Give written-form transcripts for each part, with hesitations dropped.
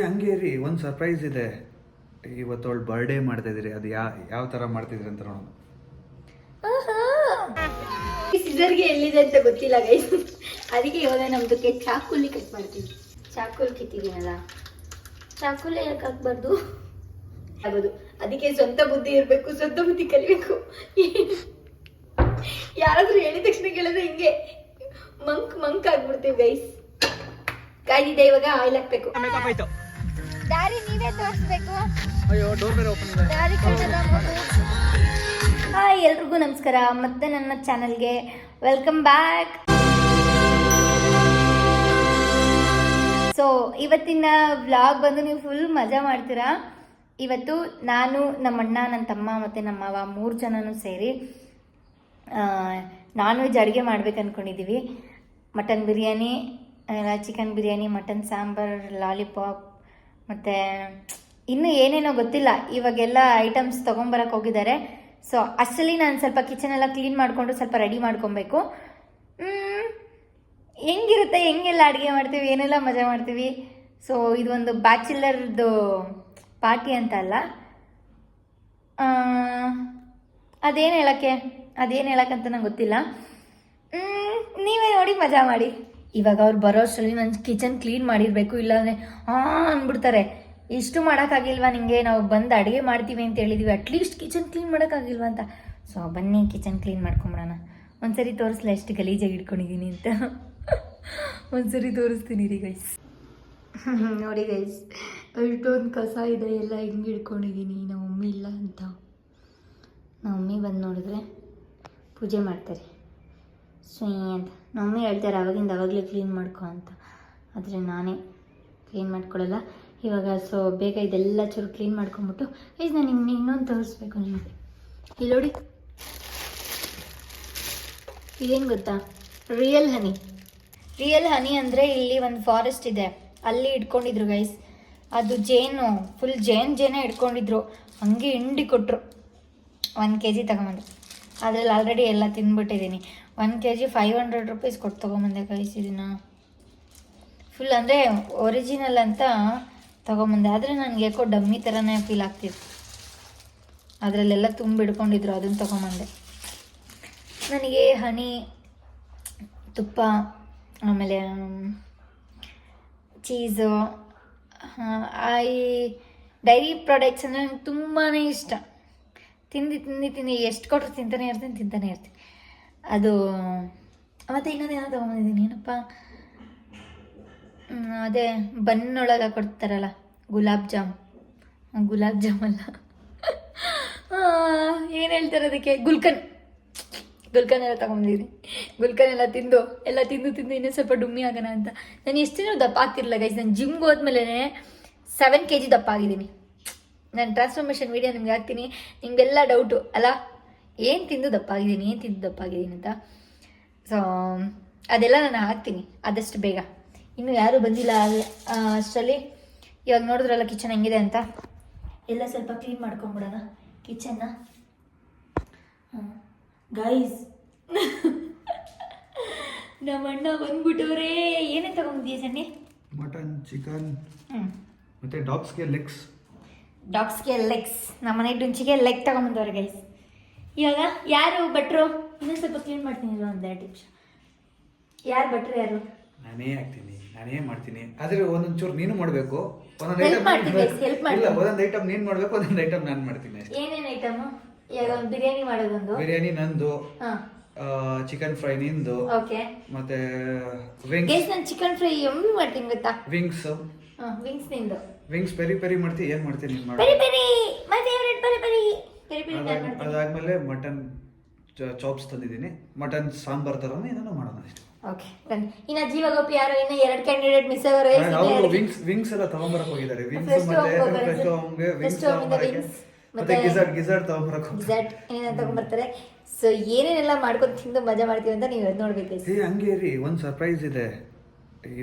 ಹಂಗೆ ರೀ, ಒಂದು ಸರ್ಪ್ರೈಸ್ ಇದೆ. ಇವತ್ತು ಅವಳು ಬರ್ಡೇ ಮಾಡ್ತಾ ಇದ್ರಿ. ಅದು ಯಾವ ಥರ ಮಾಡ್ತಿದ್ರಿ ಅಂತ ನೋಡೋಣ. ಸಿಸರ್ಗೆ ಎಲ್ಲಿದೆ ಅಂತ ಗೊತ್ತಿಲ್ಲ ಗೈಸ್, ಅದಕ್ಕೆ ಇವಾಗ ನಮ್ದಕ್ಕೆ ಚಾಕುಲಿ ಕಟ್ ಮಾಡ್ತೀವಿ. ಚಾಕುಲ್ ಕಿತ್ತಿದ್ದೀನಲ್ಲ, ಚಾಕುಲಿ ಯಾಕೆ ಹಾಕ್ಬಾರ್ದು ಆಗೋದು. ಅದಕ್ಕೆ ಸ್ವಂತ ಬುದ್ಧಿ ಇರಬೇಕು, ಸ್ವಂತ ಬುದ್ಧಿ ಕಲಿಬೇಕು. ಯಾರಾದ್ರೂ ಹೇಳಿದ ತಕ್ಷಣ ಕೇಳಿದ್ರೆ ಹಿಂಗೆ ಮಂಕ್ ಆಗ್ಬಿಡ್ತೀವಿ ಗೈಸ್. ಕಾಯ್ದಿದೆ, ಇವಾಗ ಆಯಿಲ್ ಹಾಕ್ಬೇಕು. ದಾರಿ ನೀವೇ ತೋರಿಸ್ಬೇಕು. ಹಾಯ್, ಎಲ್ರಿಗೂ ನಮಸ್ಕಾರ. ಮತ್ತೆ ನನ್ನ ಚಾನಲ್ಗೆ ವೆಲ್ಕಮ್ ಬ್ಯಾಕ್. ಸೊ ಇವತ್ತಿನ ವ್ಲಾಗ್ ಬಂದು ನೀವು ಫುಲ್ ಮಜಾ ಮಾಡ್ತೀರಾ. ಇವತ್ತು ನಾನು, ನಮ್ಮಣ್ಣ, ನನ್ನ ತಮ್ಮ ಮತ್ತು ನಮ್ಮವ್ವ 3 ಜನನೂ ಸೇರಿ ನಾನ್ ವೆಜ್ ಅಡುಗೆ ಮಾಡ್ಬೇಕು ಅಂದ್ಕೊಂಡಿದ್ದೀವಿ. Mutton biryani, chicken biryani, mutton sambar, lollipop ಮತ್ತು ಇನ್ನೂ ಏನೇನೋ ಗೊತ್ತಿಲ್ಲ. ಇವಾಗೆಲ್ಲ ಐಟಮ್ಸ್ ತೊಗೊಂಬರಕ್ಕೆ ಹೋಗಿದ್ದಾರೆ. ಸೊ ಅಷ್ಟರಲ್ಲಿ ನಾನು ಸ್ವಲ್ಪ ಕಿಚನೆಲ್ಲ ಕ್ಲೀನ್ ಮಾಡಿಕೊಂಡು ಸ್ವಲ್ಪ ರೆಡಿ ಮಾಡ್ಕೊಬೇಕು. ಹೆಂಗಿರುತ್ತೆ, ಹೆಂಗೆಲ್ಲ ಅಡುಗೆ ಮಾಡ್ತೀವಿ, ಏನೆಲ್ಲ ಮಜಾ ಮಾಡ್ತೀವಿ. ಸೊ ಇದು ಒಂದು ಬ್ಯಾಚುಲರ್ದು ಪಾರ್ಟಿ ಅಂತ ಅಲ್ಲ, ಅದೇನು ಹೇಳಕ್ಕಂತ ನಂಗೆ ಗೊತ್ತಿಲ್ಲ. ನೀವೇ ನೋಡಿ ಮಜಾ ಮಾಡಿ. ಇವಾಗ ಅವ್ರು ಬರೋ ಅಷ್ಟರಲ್ಲಿ ನಾನು ಕಿಚನ್ ಕ್ಲೀನ್ ಮಾಡಿರಬೇಕು, ಇಲ್ಲಾಂದರೆ ಅಂದ್ಬಿಡ್ತಾರೆ. ಇಷ್ಟು ಮಾಡೋಕ್ಕಾಗಿಲ್ವಾ ನಿಮಗೆ, ನಾವು ಬಂದು ಅಡುಗೆ ಮಾಡ್ತೀವಿ ಅಂತ ಹೇಳಿದ್ವಿ, ಅಟ್ಲೀಸ್ಟ್ ಕಿಚನ್ ಕ್ಲೀನ್ ಮಾಡೋಕ್ಕಾಗಿಲ್ವ ಅಂತ. ಸೊ ಬನ್ನಿ ಕಿಚನ್ ಕ್ಲೀನ್ ಮಾಡ್ಕೊಂಬಿಡೋಣ. ಒಂದ್ಸರಿ ತೋರಿಸ್ಲ ಎಷ್ಟು ಗಲೀಜಾಗಿ ಇಟ್ಕೊಂಡಿದ್ದೀನಿ ಅಂತ. ಒಂದ್ಸರಿ ತೋರಿಸ್ತೀನಿ ರೀ ಗೈಸ್. ನೋಡಿ ಗೈಸ್, ಎಷ್ಟೊಂದು ಕಸ ಇದೆ, ಎಲ್ಲ ಹಿಂಗೆ ಇಟ್ಕೊಂಡಿದ್ದೀನಿ. ನಮ್ಮ ಮಮ್ಮಿ ಇಲ್ಲ ಅಂತ. ನಮ್ಮ ಮಮ್ಮಿ ಬಂದು ನೋಡಿದ್ರೆ ಪೂಜೆ ಮಾಡ್ತಾರೆ ಅಂತ. ನಮ್ಮ ಮಮ್ಮಿ ಹೇಳ್ತಾರೆ ಅವಾಗಿಂದ ಅವಾಗಲೇ ಕ್ಲೀನ್ ಮಾಡ್ಕೊ ಅಂತ, ಆದರೆ ನಾನೇ ಕ್ಲೀನ್ ಮಾಡ್ಕೊಳ್ಳಲ್ಲ ಇವಾಗ. ಸೊ ಬೇಗ ಇದೆಲ್ಲ ಚೂರು ಕ್ಲೀನ್ ಮಾಡ್ಕೊಂಬಿಟ್ಟು ಗೈಸ್ ನಾನು ನಿಮ್ಗೆ ಇನ್ನೊಂದು ತೋರಿಸ್ಬೇಕು ನಿಮಗೆ. ಇಲ್ಲಿ ನೋಡಿ, ಇದೇನು ಗೊತ್ತಾ, ರಿಯಲ್ ಹನಿ ಅಂದರೆ ಇಲ್ಲಿ ಒಂದು ಫಾರೆಸ್ಟ್ ಇದೆ, ಅಲ್ಲಿ ಇಟ್ಕೊಂಡಿದ್ರು ಗೈಸ್. ಅದು ಜೇನು, ಫುಲ್ ಜೇನೇ ಇಟ್ಕೊಂಡಿದ್ರು. ಹಂಗೆ ಹಿಂಡಿ ಕೊಟ್ಟರು. 1 kg ತಗೊಂಬಂದೆ. ಅದರಲ್ಲಿ ಆಲ್ರೆಡಿ ಎಲ್ಲ ತಿಂದ್ಬಿಟ್ಟಿದ್ದೀನಿ. 1 kg 500 ರೂಪೀಸ್ ಕೊಟ್ಟು ತೊಗೊಂಬಂದೆ ಗೈಸ್. ಇದನ್ನು ಫುಲ್ ಅಂದರೆ ಒರಿಜಿನಲ್ ಅಂತ ತೊಗೊಂಬಂದೆ. ಆದರೆ ನನಗೆ ಯಾಕೋ ಡಮ್ಮಿ ಥರನೇ ಫೀಲ್ ಆಗ್ತಿತ್ತು. ಅದರಲ್ಲೆಲ್ಲ ತುಂಬಿಡ್ಕೊಂಡಿದ್ರು, ಅದನ್ನು ತೊಗೊಂಬಂದೆ. ನನಗೆ ಹನಿ, ತುಪ್ಪ, ಆಮೇಲೆ ಚೀಸು, ಈ ಡೈರಿ ಪ್ರಾಡಕ್ಟ್ಸ್ ಅಂದರೆ ನನಗೆ ತುಂಬಾ ಇಷ್ಟ. ತಿಂದು ಎಷ್ಟು ಕೊಟ್ಟರು ತಿಂತಾನೆ ಇರ್ತೀನಿ. ಅದು ಮತ್ತು ಇನ್ನೊಂದೇನೋ ತೊಗೊಂಬಂದಿದ್ದೀನಿ. ಏನಪ್ಪ, ಅದೇ ಬನ್ನೊಳಗೆ ಕೊಡ್ತಾರಲ್ಲ, ಗುಲಾಬ್ ಜಾಮ್ ಅಲ್ಲ, ಏನು ಹೇಳ್ತಾರೆ ಅದಕ್ಕೆ, ಗುಲ್ಕನ್ ಎಲ್ಲ ತೊಗೊಂಡಿದ್ದೀನಿ. ಗುಲ್ಕನ್ ಎಲ್ಲ ತಿಂದು ಇನ್ನೂ ಸ್ವಲ್ಪ ಡುಮ್ಮಿ ಆಗೋಣ ಅಂತ. ನಾನು ಎಷ್ಟು ದಿನ ದಪ್ಪ ಆಗ್ತಿರಲಿಲ್ಲ ಗೈಸ್. ನಾನು ಜಿಮ್ಗೆ ಹೋದ್ಮೇಲೆ 7 kg ದಪ್ಪ ಆಗಿದ್ದೀನಿ. ನಾನು ಟ್ರಾನ್ಸ್ಫಾರ್ಮೇಷನ್ ವೀಡಿಯೋ ನಿಮ್ಗೆ ಹಾಕ್ತೀನಿ. ನಿಮಗೆಲ್ಲ ಡೌಟು ಅಲ್ಲ, ಏನು ತಿಂದು ದಪ್ಪ ಆಗಿದ್ದೀನಿ ಅಂತ. ಸೊ ಅದೆಲ್ಲ ನಾನು ಹಾಕ್ತೀನಿ ಆದಷ್ಟು ಬೇಗ. ಇನ್ನೂ ಯಾರೂ ಬಂದಿಲ್ಲ ಅಷ್ಟರಲ್ಲಿ. ಇವಾಗ ನೋಡಿದ್ರಲ್ಲ ಕಿಚನ್ ಹೆಂಗಿದೆ ಅಂತ. ಎಲ್ಲ ಸ್ವಲ್ಪ ಕ್ಲೀನ್ ಮಾಡ್ಕೊಂಬಿಡೋಣ ಕಿಚನ್ನ. ಗೈಸ್, ನಮ್ಮ ಅಣ್ಣ ಬಂದ್ಬಿಟ್ಟವ್ರೆ. ಏನೇ ತಗೊಂಡಿದ್ದೀಯ ಸಣ್ಣಿ? ಮಟನ್, ಚಿಕನ್ ಮತ್ತು ಡಾಗ್ಸ್ಗೆ ಲೆಗ್ಸ್. ನಮ್ಮ ಮನೆ ಡುಂಚಿಗೆ ಲೆಗ್ ತಗೊಂಬಂದವ್ರೆ ಗೈಸ್. ಇವಾಗ ಯಾರು ಭಟ್ರು? ಇನ್ನೊಂದು ಸ್ವಲ್ಪ ಕ್ಲೀನ್ ಮಾಡ್ತೀನಿ. ಒಂದು 2 ನಿಮಿಷ. ಯಾರು ಭಟ್ರು? ಯಾರು? ನಾನೇ ಮಾಡ್ತೀನಿ. ಆದರೆ ಒಂದೊಂಚೂರು ನೀನು ಮಾಡಬೇಕು. ಒಂದೊಂದು ಐಟಮ್ ನೀನು ಮಾಡಬೇಕು, ಒಂದೊಂದು ಐಟಮ್ ನಾನು ಮಾಡ್ತೀನಿ. ಏನೇನು ಐಟಮು? ಇವಾಗ ಒಂದು ಬಿರಿಯಾನಿ ಮಾಡೋದೊಂದು. ಬಿರಿಯಾನಿ ನಂದು, ಚಿಕನ್ ಫ್ರೈ ನಿಂದು, ಓಕೆ, ಮತ್ತೆ ವಿಂಗ್ಸ್. ನಾನು ಚಿಕನ್ ಫ್ರೈ ಎಮ್ಮಿ ಮಾಡ್ತೀನಿ ಗೊತ್ತಾ? ವಿಂಗ್ಸ್ ನಿಂದು. ವಿಂಗ್ಸ್ ಪೆರಿ ಮಾಡ್ತೀನಿ. ಏನು ಮಾಡ್ತೀನಿ ನೀನು ಮಾಡಿ? ಪೆರಿ ಮೈ ಫೇವರೇಟ್ ಪೆರಿ. ಅದಾದ್ಮೇಲೆ ಮಟನ್ ಚಾಪ್ಸ್ ತಂದಿದ್ದೀನಿ. ಮಟನ್ ಸಾಂಬಾರ್ ಥರನೇ ಏನೋ ಮಾಡೋಣ ಅಷ್ಟೇ. ಓಕೆ, ಇನ್ನು ಜೀವಗೋಪಿ ಯಾರು, ಇನ್ನು 2 ಕ್ಯಾಂಡಿಡೇಟ್ ಮಿಸ್ ಆಗೋರು. ವಿಂಗ್ಸ್ ಎಲ್ಲ ತಗೊಂಬರಕ್ಕೆ ಹೋಗಿದ್ದಾರೆ. ವಿಂಗ್ಸ್ ಮತ್ತೆ ಗಿಜಾರ್ಡ್ ತಗೊಂಬರ್ತಾರೆ. ಸೊ ಏನೇನೆಲ್ಲ ಮಾಡ್ಕೊಂಡು ತಿಂದು ಮಜಾ ಮಾಡ್ತೀವಿ ಅಂತ ನೀವು ನೋಡ್ಬೇಕು. ಹಂಗೆ ರೀ, ಒಂದು ಸರ್ಪ್ರೈಸ್ ಇದೆ.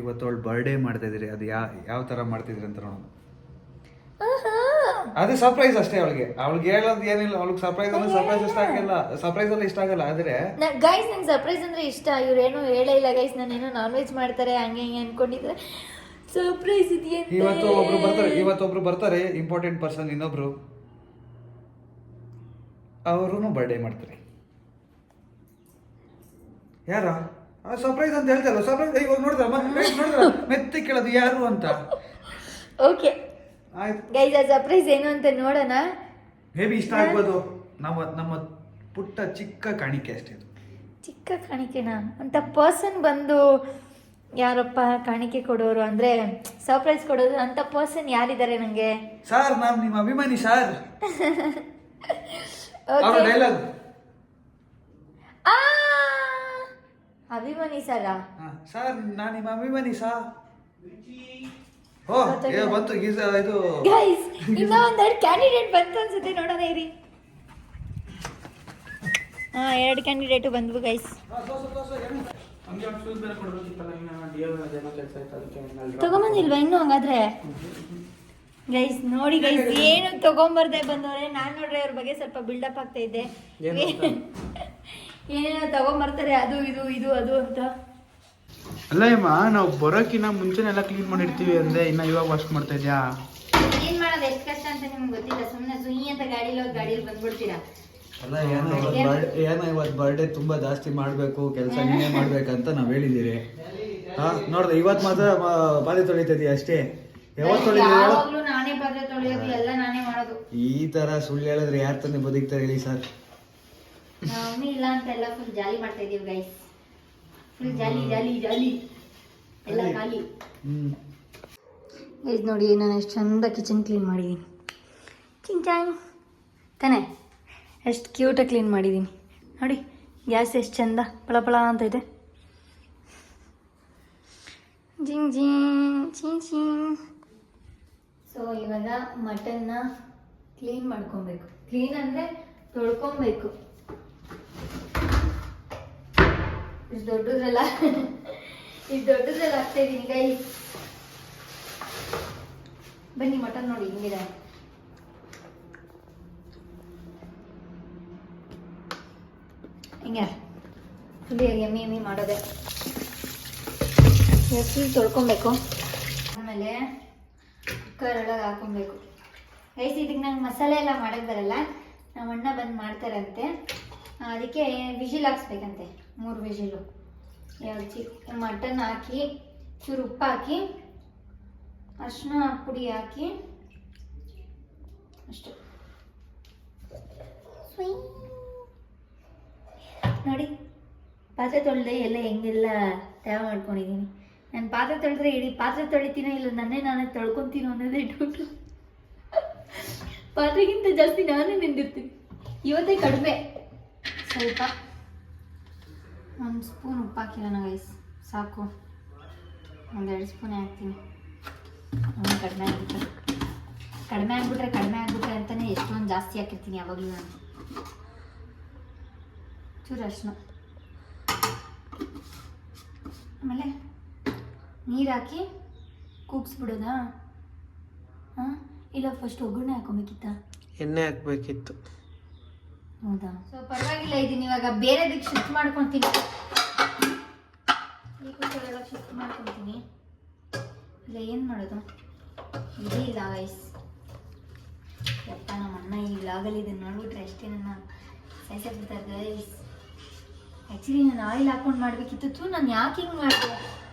ಇವತ್ತು ಅವಳು ಬರ್ಡೇ ಮಾಡ್ತಾ ಇದ್ರಿ. ಅದು ಯಾವ ಥರ ಮಾಡ್ತಿದ್ರಿ ಅಂತ ನೋಡೋಣ. ಅದೇ ಸರ್ಪ್ರೈಸ್ ಅಷ್ಟೇ. ಅವಳಿಗೆ ಹೇಳೋದು ಏನಿಲ್ಲ. ಅವಳಿಗೆ ಸರ್ಪ್ರೈಸ್ ಅಂದ್ರೆ ಸರ್ಪ್ರೈಸ್ ಎಲ್ಲ ಇಷ್ಟ ಆಗಲ್ಲ. ಆದ್ರೆ ಗೈಸ್, ನಂಗೆ ಸರ್ಪ್ರೈಸ್ ಅಂದ್ರೆ ಇಷ್ಟ. ಇವ್ರೇನು ಹೇಳೇ ಇಲ್ಲ ಗೈಸ್. ನಾನೇನೋ ನಾನ್ ವೆಜ್ ಮಾಡ್ತಾರೆ ಹಂಗೆ ಹಿಂಗೆ ಅನ್ಕೊಂಡಿದ್ರೆ ಸರ್ಪ್ರೈಸ್ ಇದೆಯಂತೆ. ಇವತ್ತೊಬ್ರು ಬರ್ತಾರೆ ಇಂಪಾರ್ಟೆಂಟ್ ಪರ್ಸನ್, ಇನ್ನೊಬ್ರು ಅವರು ಬರ್ಡೇ ಮಾಡ್ತಾರೆ. ಯಾರ ಸರ್ಪ್ರೈಸ್ ಅಂತ ಹೇಳ್ತಾರಲ್ಲ, ಸರ್ಪ್ರೈಸ್ ಇವಾಗ ನೋಡಿದ್ರ ಮೆತ್ತಿ ಕೇಳೋದು ಯಾರು ಅಂತ. ಓಕೆ ಆಯ್ತು ಗೈಸ್, ಆ ಸರ್ಪ್ರೈಸ್ ಏನು ಅಂತ ನೋಡೋಣ. ಮೇ ಬಿ ಇಷ್ಟ ಆಗ್ಬೋದು. ನಮ್ಮ ಪುಟ್ಟ ಚಿಕ್ಕ ಕಾಣಿಕೆ ಅಷ್ಟೇ. ಚಿಕ್ಕ ಕಾಣಿಕೆನಾ ಅಂತ ಪರ್ಸನ್ ಬಂದು ಯಾರಪ್ಪ ಕಾಣಿಕೆ ಕೊಡೋರು ಅಂದರೆ ಸರ್ಪ್ರೈಸ್ ಕೊಡೋರು ಅಂತ ಪರ್ಸನ್ ಯಾರಿದ್ದಾರೆ ನನಗೆ? ಸರ್ ನಾನು ನಿಮ್ಮ ಅಭಿಮಾನಿ ಸರ್. ಓಕೆ ಡೈಲಾಗ್ ಅಭಿಮಾನಿ ಸರ ಸರ್ ನಾನು ನಿಮ್ಮ ಅಭಿಮಾನಿ ಸಾ. ಓ ಬಂತು ಇದು ಗೈಸ್, ಇನ್ನ ಒಂದೆರಡು ಕ್ಯಾಂಡಿಡೇಟ್ ಬಂತು ಅನ್ಸುತ್ತೆ, ನೋಡೋಣ ಇರಿ. ಹಾ, 2 ಕ್ಯಾಂಡಿಡೇಟು ಬಂದ್ವು ಗೈಸ್. ತಗೊಂಬಂದಿಲ್ವಾ ಇನ್ನು? ಹಂಗಾದ್ರೆ ಗೈಸ್ ನೋಡಿ ಗೈಸ್, ಏನು ತಗೊಂಬರ್ದೆ ಬಂದವ್ರೆ. ನಾನು ನೋಡ್ರೆ ಅವ್ರ ಬಗ್ಗೆ ಸ್ವಲ್ಪ ಬಿಲ್ಡಪ್ ಆಗ್ತಾ ಇದ್ದೆ, ಏನೇನೋ ತಗೊಂಬರ್ತಾರೆ ಅದು ಇದು ಇದು ಅದು ಅಂತ. ಅಲ್ಲ ಅಮ್ಮ, ನಾವು ಬರೋಕಿನ್ನ ಮುಂಚೆನೆಲ್ಲ ಕ್ಲೀನ್ ಮಾಡಿರ್ತೀವಿ ಅಂದ್ರೆ ಇನ್ನ ಇವಾಗ ವಾಶ್ ಮಾಡ್ತಾ ಇದ್ಯಾ? ಕ್ಲೀನ್ ಮಾಡೋದು ಎಷ್ಟು ಕಷ್ಟ ಅಂತ ನಿಮ್ಗೆ ಗೊತ್ತಿಲ್ಲ. ಸುಮ್ಮನೆ ಸುಯಿ ಅಂತ ಗಾಡಿಯಲ್ಲಿ ಬಂದ್ಬಿಡ್ತೀರಾ. ಅಲ್ಲ ಏನೋ ಇವತ್ತು ಬರ್ಡೇ ತುಂಬಾ ಜಾಸ್ತಿ ಮಾಡ್ಬೇಕು, ಕೆಲಸ ನೀನೇ ಮಾಡ್ಬೇಕಂತ ನಾವ್ ಹೇಳಿದಿರಿ. ನೋಡ್ದೆ ಇವತ್ತು ಮಾತ್ರ ಪಾತ್ರೆ ತೊಳಿತಿದ್ಯಾ ಅಷ್ಟೇ. ಯಾವತ್ತು ಯಾವಾಗ್ಲೂ ನಾನೇ ಪಾತ್ರೆ ತೊಳೆಯೋದು, ಎಲ್ಲ ನಾನೇ ಮಾಡೋದು. ಈ ತರ ಸುಳ್ಳು ಹೇಳಿದ್ರೆ ಯಾರು ತಾನೇ ಬದುಕ್ತಾರೆ ಹೇಳಿ ಸರ್? ಮಮ್ಮಿ ಇಲ್ಲ ಅಂತ ಎಲ್ಲ ಫುಲ್ ಜಾಲಿ ಮಾಡ್ತಾ ಇದೀವಿ ಗೈಸ್. ಫುಲ್ ಜಾಲಿ ಜಾಲಿ ಜಾಲಿ ಎಲ್ಲ ಖಾಲಿ. ಗೈಸ್ ನೋಡಿ, ನಾನು ಎಷ್ಟು ಚಂದ ಕಿಚನ್ ಕ್ಲೀನ್ ಮಾಡಿದ್ದೀನಿ. ಚಿಂಚಾಂಗ್ ತಾನೆ, ಎಷ್ಟು ಕ್ಯೂಟಾಗಿ ಕ್ಲೀನ್ ಮಾಡಿದ್ದೀನಿ ನೋಡಿ. ಗ್ಯಾಸ್ ಎಷ್ಟು ಚಂದ ಪಳ ಅಂತ ಇದೆ. ಜಿಂಗ್ ಜಿಂಗ್ ಚಿಂಗ್ ಚಿಂಗ್. ಸೊ ಇವಾಗ ಮಟನ್ನ ಕ್ಲೀನ್ ಮಾಡ್ಕೊಬೇಕು. ಕ್ಲೀನ್ ಅಂದರೆ ತೊಳ್ಕೊಬೇಕು. ಇಷ್ಟು ದೊಡ್ಡದ್ರಲ್ಲ ಆಗ್ತಾ ಇದ್ದೀನಿ ಗೈಸ್. ಬನ್ನಿ, ಮಟನ್ ನೋಡಿ ಹಿಂಗಿದೆ. ಹಿಂಗೆ ಫುಲ್ ಎಮ್ಮಿ ಮಾಡೋದೆ. ಫುಲ್ ತೊಳ್ಕೊಬೇಕು. ಆಮೇಲೆ ಕುಕ್ಕರ್ ಒಳಗೆ ಹಾಕೊಬೇಕು ಗೈಸ್. ಇದಕ್ಕೆ ನಂಗೆ ಮಸಾಲೆ ಎಲ್ಲ ಮಾಡೋಕ್ಕೆ ಬರಲ್ಲ, ನಮ್ಮ ಅಣ್ಣ ಬಂದು ಮಾಡ್ತಾರಂತೆ. ಅದಕ್ಕೆ ವಿಜಿಲ್ ಹಾಕ್ಸ್ಬೇಕಂತೆ, 3 ವಿಜಿಲು. ಮಟನ್ ಹಾಕಿ, ಚೂರು ಉಪ್ಪು ಹಾಕಿ, ಅರಿಶಿನ ಪುಡಿ ಹಾಕಿ, ಅಷ್ಟು. ನೋಡಿ, ಪಾತ್ರೆ ತೊಳೆದೆ ಎಲ್ಲ ಹೆಂಗೆಲ್ಲ ತಯಾರು ಮಾಡ್ಕೊಂಡಿದ್ದೀನಿ. ನಾನು ಪಾತ್ರೆ ತೊಳೆದ್ರೆ ಇಡೀ ಪಾತ್ರೆ ತೊಳಿತೀನೋ ಇಲ್ಲ ನಾನೇ ತೊಳ್ಕೊತೀನೋ ಅನ್ನೋದೇ ಡೌಟು. ಪಾತ್ರೆಗಿಂತ ಜಾಸ್ತಿ ನಾನೇ ನಿಂದಿರ್ತೀನಿ. ಇವತ್ತೇ ಕಡಿಮೆ, ಸ್ವಲ್ಪ 1 ಸ್ಪೂನ್ ಉಪ್ಪು ಹಾಕಿರೋಣ ಗೈಸ್, ಸಾಕು. 1-2 ಸ್ಪೂನೇ ಹಾಕ್ತೀನಿ. ಕಡಿಮೆ ಆಗಿಬಿಟ್ರೆ ಅಂತಲೇ ಎಷ್ಟೊಂದು ಜಾಸ್ತಿ ಹಾಕಿರ್ತೀನಿ ಯಾವಾಗಲೂ ನಾನು. ಚೂರು ಅರಿಶಿನ, ಆಮೇಲೆ ನೀರು ಹಾಕಿ ಕೂಗಿಸ್ಬಿಡೋದಾ? ಇಲ್ಲ ಫಸ್ಟ್ ಒಗ್ಗರಣೆ ಹಾಕೊಬೇಕಿತ್ತ? ಎಣ್ಣೆ ಹಾಕ್ಬೇಕಿತ್ತು. ಹೌದಾ? ಸೊ ಪರವಾಗಿಲ್ಲ, ಇದೀನಿ ಇವಾಗ ಬೇರೆದಕ್ಕೆ ಶಿಫ್ಟ್ ಮಾಡ್ಕೊತೀನಿ. ಈ ಕುಕ್ಕರೊಳಗೆ ಶಿಫ್ಟ್ ಮಾಡ್ಕೊತೀನಿ. ಇಲ್ಲ ಏನು ಮಾಡೋದು, ಇದೇ ಇಲ್ಲ ಗೈಸ್. ಯಪ್ಪ, ನಮ್ಮ ಅಣ್ಣ ಈ ವ್ಲಾಗಲ್ಲಿ ಇದನ್ನು ನೋಡ್ಬಿಟ್ರೆ ಅಷ್ಟೇ ನನ್ನ ಸಾಯಿಸ್ಬಿಡ್ತಾರೆ ಗೈಸ್. ಆ್ಯಕ್ಚುಲಿ ನಾನು ಆಯಿಲ್ ಹಾಕೊಂಡು ಮಾಡಬೇಕಿತ್ತು. ನಾನು ಯಾಕೆ ಹಿಂಗೆ ಮಾಡಿದೆ?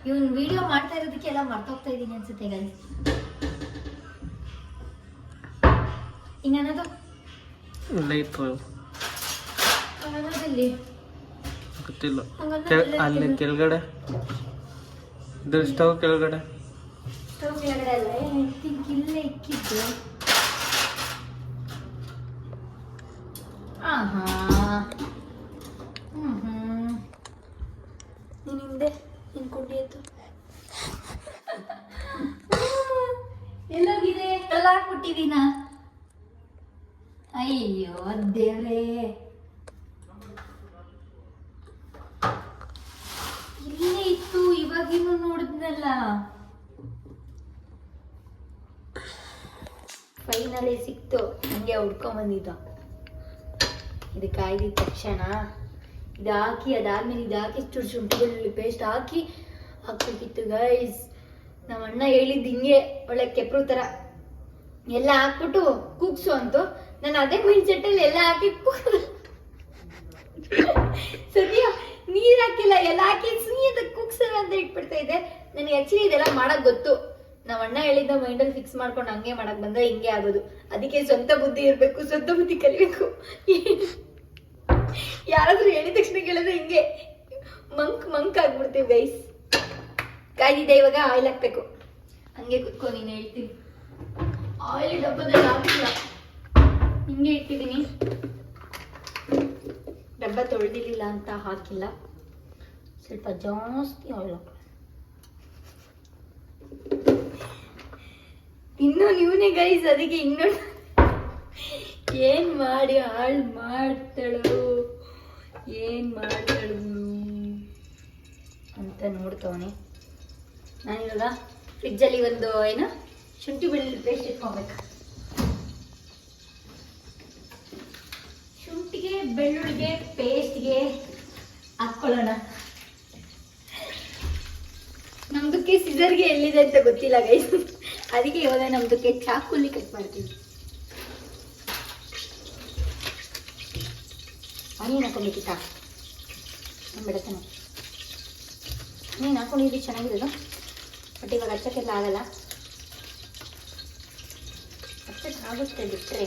ಇವನು ವಿಡಿಯೋ ಮಾಡ್ತಾ ಇರೋದಕ್ಕೆ ಎಲ್ಲ ಮರ್ತೋಗ್ತಾ ಇದ್ದೀನಿ ಅನ್ಸುತ್ತೆ ಗೈಸ್. ಹಿಂಗೆ ಅನ್ನೋದು ಅನ್ನೋದಲ್ಲಿ ಗೊತ್ತಿಲ್ಲ. ಅಲ್ಲಿ ಕೆಳಗಡೆ ಸ್ಟವ್ ಕೆಳಗಡೆ ಅಲ್ಲ, ಇಲ್ಲೇ ಇಕ್ಕಿದ್ದೆ. ನೀನು ಹಿಂದೆ ನಿನ್ಕೊಂಡಿ ಆಯ್ತು. ಎಲ್ಲೋಗಿದೆ? ಎಲ್ಲ ಹಾಕ್ಬಿಟ್ಟಿದೀನ. ಅಯ್ಯೋ ದೇವ್ರೇ, ಇಲ್ಲೇ ಇತ್ತು, ಇವಾಗಿನೂ ನೋಡಿದ್ನಲ್ಲ. ಫೈನಲಿ ಸಿಕ್ತು, ಹಂಗೆ ಹುಡ್ಕೊಂಬಂದಿದ್ದು. ಇದು ಕಾಯ್ದಿದ ತಕ್ಷಣ ಇದು ಹಾಕಿ, ಅದಾದ್ಮೇಲೆ ಇದು ಹಾಕಿ, ಚೂರು ಶುಂಠಿ ಬೆಳ್ಳುಳ್ಳಿ ಪೇಸ್ಟ್ ಹಾಕಿ ಹಾಕ್ಬೇಕಿತ್ತು ಗೈಸ್. ನಮ್ಮ ಅಣ್ಣ ಹೇಳಿದ್ ಹಿಂಗೆ ಒಳ್ಳೆ ಕೆಪ್ರು ತರ ಎಲ್ಲ ಹಾಕ್ಬಿಟ್ಟು ಕುಗ್ಸು ಅಂತು. ನಾನು ಅದೇ ಮೈಂಡ್ ಸೆಟ್ ಅಲ್ಲಿ ಎಲ್ಲ ಹಾಕಿ ಸದ್ಯ ನೀರ್ ಹಾಕಿಲ್ಲ, ಎಲ್ಲ ಹಾಕಿ ಸುಮ್ಮನೆ ಕುಗ್ಸೋಣ ಅಂತ ಇಟ್ಬಿಡ್ತಾ ಇದ್ದೆ. ನನಗೆ ಆಕ್ಚುಲಿ ಇದೆಲ್ಲ ಮಾಡಕ್ ಗೊತ್ತು. ನಾವ್ ಅಣ್ಣ ಹೇಳಿದ್ದ ಮೈಂಡಲ್ಲಿ ಫಿಕ್ಸ್ ಮಾಡ್ಕೊಂಡು ಹಂಗೆ ಮಾಡಕ್ ಬಂದ್ರೆ ಹಿಂಗೆ ಆಗೋದು. ಅದಕ್ಕೆ ಸ್ವಂತ ಬುದ್ಧಿ ಇರ್ಬೇಕು, ಸ್ವಂತ ಬುದ್ಧಿ ಕಲಿಬೇಕು. ಯಾರಾದ್ರೂ ಹೇಳಿದ ತಕ್ಷಣ ಕೇಳಿದ್ರೆ ಹಿಂಗೆ ಮಂಕ್ ಆಗ್ಬಿಡ್ತೀವಿ ಗೈಸ್. ಕಾಯ್ದಿದೆ, ಇವಾಗ ಆಯಿಲ್ ಹಾಕ್ಬೇಕು. ಹಂಗೆ ಕುತ್ಕೊ, ನೀನು ಹೇಳ್ತೀನಿ. ಆಯಿಲ್ ಡಬ್ಬದಲ್ಲಿ ಹಾಕಿಲ್ಲ, ಹಿಂಗೆ ಇಟ್ಟಿದ್ದೀನಿ. ಡಬ್ಬ ತೊಳೆದಿಲ್ಲ ಅಂತ ಹಾಕಿಲ್ಲ, ಸ್ವಲ್ಪ ಜಾಸ್ತಿ ಆಯಿಲ್ ಹಾಕ. ಇನ್ನೂ ನೀವನೇ ಗೈಸ್, ಅದಕ್ಕೆ ಇನ್ನೊಂದು ಏನ್ ಮಾಡಿ ಹಾಳು ಮಾಡ್ತಾಳು, ಏನ್ ಮಾಡ್ತಾಳು ಅಂತ ನೋಡ್ತವನೆ. ನಾನಿವಾಗ ಫ್ರಿಜ್ಜಲ್ಲಿ ಒಂದು ಏನು ಶುಂಠಿ ಬೆಳ್ಳುಳ್ಳಿ ಪೇಸ್ಟ್ ಇಟ್ಕೊಬೇಕು. ಶುಂಠಿಗೆ ಬೆಳ್ಳುಳ್ಳಿಗೆ ಪೇಸ್ಟ್ಗೆ ಹಾಕ್ಕೊಳ್ಳೋಣ. ನಮ್ದಕ್ಕೆ ಸಿಸರ್ಗೆ ಎಲ್ಲಿದೆ ಅಂತ ಗೊತ್ತಿಲ್ಲ ಗೈಸ್, ಅದಕ್ಕೆ ಇವಾಗ ನಮ್ದಕ್ಕೆ ಚಾಕುಲಿ ಕಟ್ ಮಾಡ್ತೀವಿ. ನೀನು ಹಾಕೊಂಡ್ಬೇಕಿತ್ತ ಬಿಡತ್ತಾನೆ, ನೀನು ಹಾಕೊಂಡಿದ್ದು ಚೆನ್ನಾಗಿರೋದು. ಬಟ್ ಇವಾಗ ಹಚ್ಚಕ್ಕೆಲ್ಲ ಆಗಲ್ಲ, ಹಚ್ಚಕ್ಕೆ ಆಗುತ್ತೆ ಬಿಟ್ಟರೆ.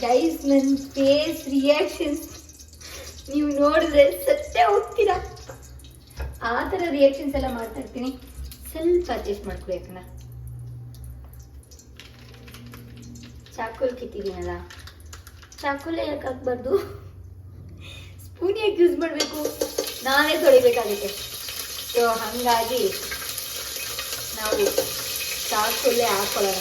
ಗೈಸ್, ನನ್ನ ಫೇಸ್ ರಿಯಾಕ್ಷನ್ಸ್ ನೀವು ನೋಡಿದ್ರೆ ಸತ್ಯ ಹೋಗ್ತೀರಾ. ಆ ಥರ ರಿಯಾಕ್ಷನ್ಸ್ ಎಲ್ಲ ಮಾಡ್ತಾ ಇರ್ತೀನಿ. ಸ್ವಲ್ಪ ಅಡ್ಜಸ್ಟ್ ಮಾಡ್ಕೊಬೇಕಣ್ಣ. ಚಾಕುಲ್ ಕಿತ್ತಿದ್ದೀನಲ್ಲ, ಚಾಕುಲ್ ಯಾಕೆ ಹಾಕ್ಬಾರ್ದು, ಸ್ಪೂನ್ ಯಾಕೆ ಯೂಸ್ ಮಾಡಬೇಕು, ನಾನೇ ತೊಳಿಬೇಕಾಗುತ್ತೆ. ಸೊ ಹಾಗಾಗಿ ನಾವು ಚಾಕುಲ್ಲೇ ಹಾಕೊಳ್ಳೋಣ.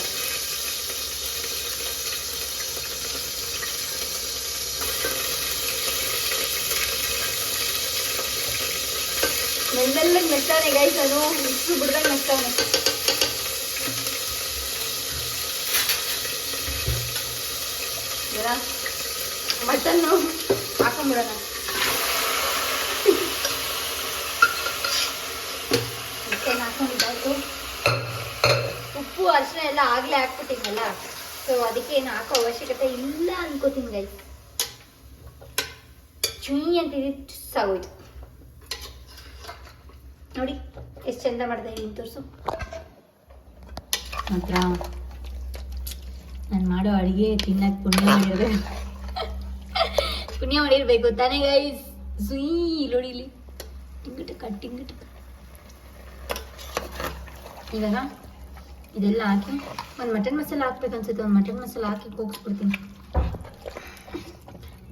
ಮೆಲ್ಲಗೆ ಮೆತ್ತಾನೆ ಗೈಸ್, ಅದು ಇಷ್ಟು ಬಿಡ್ದಂಗೆ ಮೆತ್ತಾನೆ. ಮಟನ್ನು ಹಾಕೊಂಡ್ಬಿಡೋಣ. ಮಟನ್ ಹಾಕೊಂಡಿದ್ದಾಯ್ತು. ಉಪ್ಪು ಅರಿಶಿನ ಎಲ್ಲ ಆಗ್ಲೇ ಹಾಕ್ಬಿಟ್ಟಿದ್ನಲ್ಲ, ಸೊ ಅದಕ್ಕೆ ಏನು ಹಾಕೋ ಅವಶ್ಯಕತೆ ಇಲ್ಲ ಅನ್ಕೋತೀನಿ ಗೈಸ್. ಚುಯಿ ಅಂತಿದ್ದು ಸಾಗೋಯ್ತು ನೋಡಿ, ಎಷ್ಟು ಚಂದ ಮಾಡ್ತಾ ಇದ್ದೀನಿ ತೋರಿಸು. ಮಾತ್ರ ನಾನು ಮಾಡೋ ಅಡುಗೆ ತಿನ್ನಕ್ಕೆ ಪುಣ್ಯ ಮಾಡಿರ್ಬೇಕು ತಾನೇ ಗೈಸ್. ಸುಯಿ ನೋಡಿ ಇಲ್ಲಿ ಟಿಂಗಿಟ. ಇವಾಗ ಇದೆಲ್ಲ ಹಾಕಿ ಒಂದು ಮಟನ್ ಮಸಾಲ ಹಾಕ್ಬೇಕು ಅನ್ಸುತ್ತೆ. ಒಂದು ಮಟನ್ ಮಸಾಲ ಹಾಕಿ ಕೂಗಿಸ್ಬಿಡ್ತೀನಿ.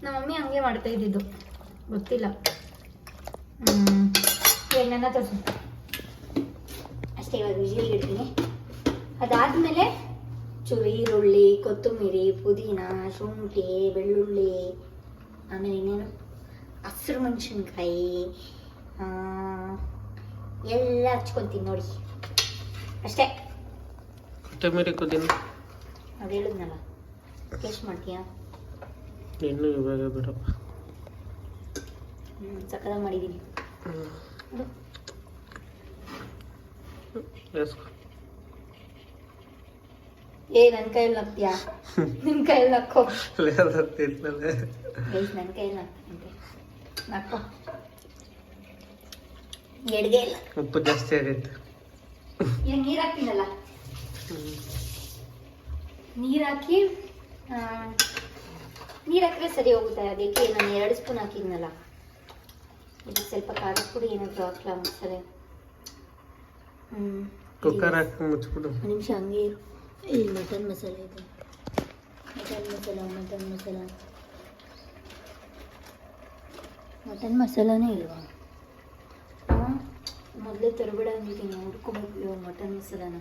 ನಮ್ಮ ಮಮ್ಮಿ ಹಂಗೆ ಮಾಡ್ತಾ ಇದ್ದಿದ್ದು, ಗೊತ್ತಿಲ್ಲ. ಎಣ್ಣೆನ ತೋರಿಸು ಅಷ್ಟೇ. ಇವಾಗ ವಿಜಿಲ್ ಇಡ್ತೀನಿ. ಅದಾದಮೇಲೆ ಚೂರು ಈರುಳ್ಳಿ, ಕೊತ್ತಂಬರಿ, ಪುದೀನ, ಶುಂಠಿ, ಬೆಳ್ಳುಳ್ಳಿ, ಆಮೇಲೆ ಇನ್ನೇನು ಹಸಿರು ಮೆಣಸಿನ್ಕಾಯಿ ಎಲ್ಲ ಹಚ್ಕೊತೀನಿ ನೋಡಿ, ಅಷ್ಟೇ. ಕೊತ್ತಂಬರಿ ಪುದೀನ ಅದು ಹೇಳಿದ್ನಲ್ಲ, ಟೇಸ್ಟ್ ಮಾಡ್ತೀಯಾ? ಇನ್ನೂ ಇವಾಗ ಬಿಡಪ್ಪ. ಸಕ್ಕದಾಗ ಮಾಡಿದ್ದೀನಿ. ನನ್ನ ಕೈಯಲ್ಲಿ ಹಾಕ್ತೀಯಾ? ನಿನ್ನ ಕೈಯಲ್ಲಿ ಹಾಕೋ. ನನ್ನ ಕೈಯಲ್ಲಿ ಹಾಕ್ತಂತೆ, ಹಾಕೋ. ಎಡ್ಗೆ ಇಲ್ಲ, ಉಪ್ಪು ಜಾಸ್ತಿ ಆಗೈತೆ. ಈಗ ನೀರು ಹಾಕ್ತೀನಲ್ಲ, ನೀರು ಹಾಕಿ ನೀರು ಹಾಕಿದ್ರೆ ಸರಿ ಹೋಗುತ್ತೆ. ಅದಕ್ಕೆ ನಾನು 2 ಸ್ಪೂನ್ ಹಾಕಿದ್ನಲ್ಲ. ಇದಕ್ಕೆ ಸ್ವಲ್ಪ ಖಾರದ ಪುಡಿ ಏನಾದರೂ ಹಾಕ್ಲಾ, ಮಸಾಲೆ. ಕುಕ್ಕರ್ ಹಾಕಿ ಮುಚ್ಚಿಬಿಡು. ಒಂದು ನಿಮಿಷ ಹಂಗೆ ಇರು. ಇಲ್ಲಿ ಮಟನ್ ಮಸಾಲೆ ಇದೆ. ಮಟನ್ ಮಸಾಲಾನೇ ಇಲ್ವಾ? ಮೊದಲೇ ತರಬೇಡ ಅಂದಿದ್ದೀನಿ, ಹುಡ್ಕೋಬೇಕು ಇವಾಗ ಮಟನ್ ಮಸಾಲಾನ.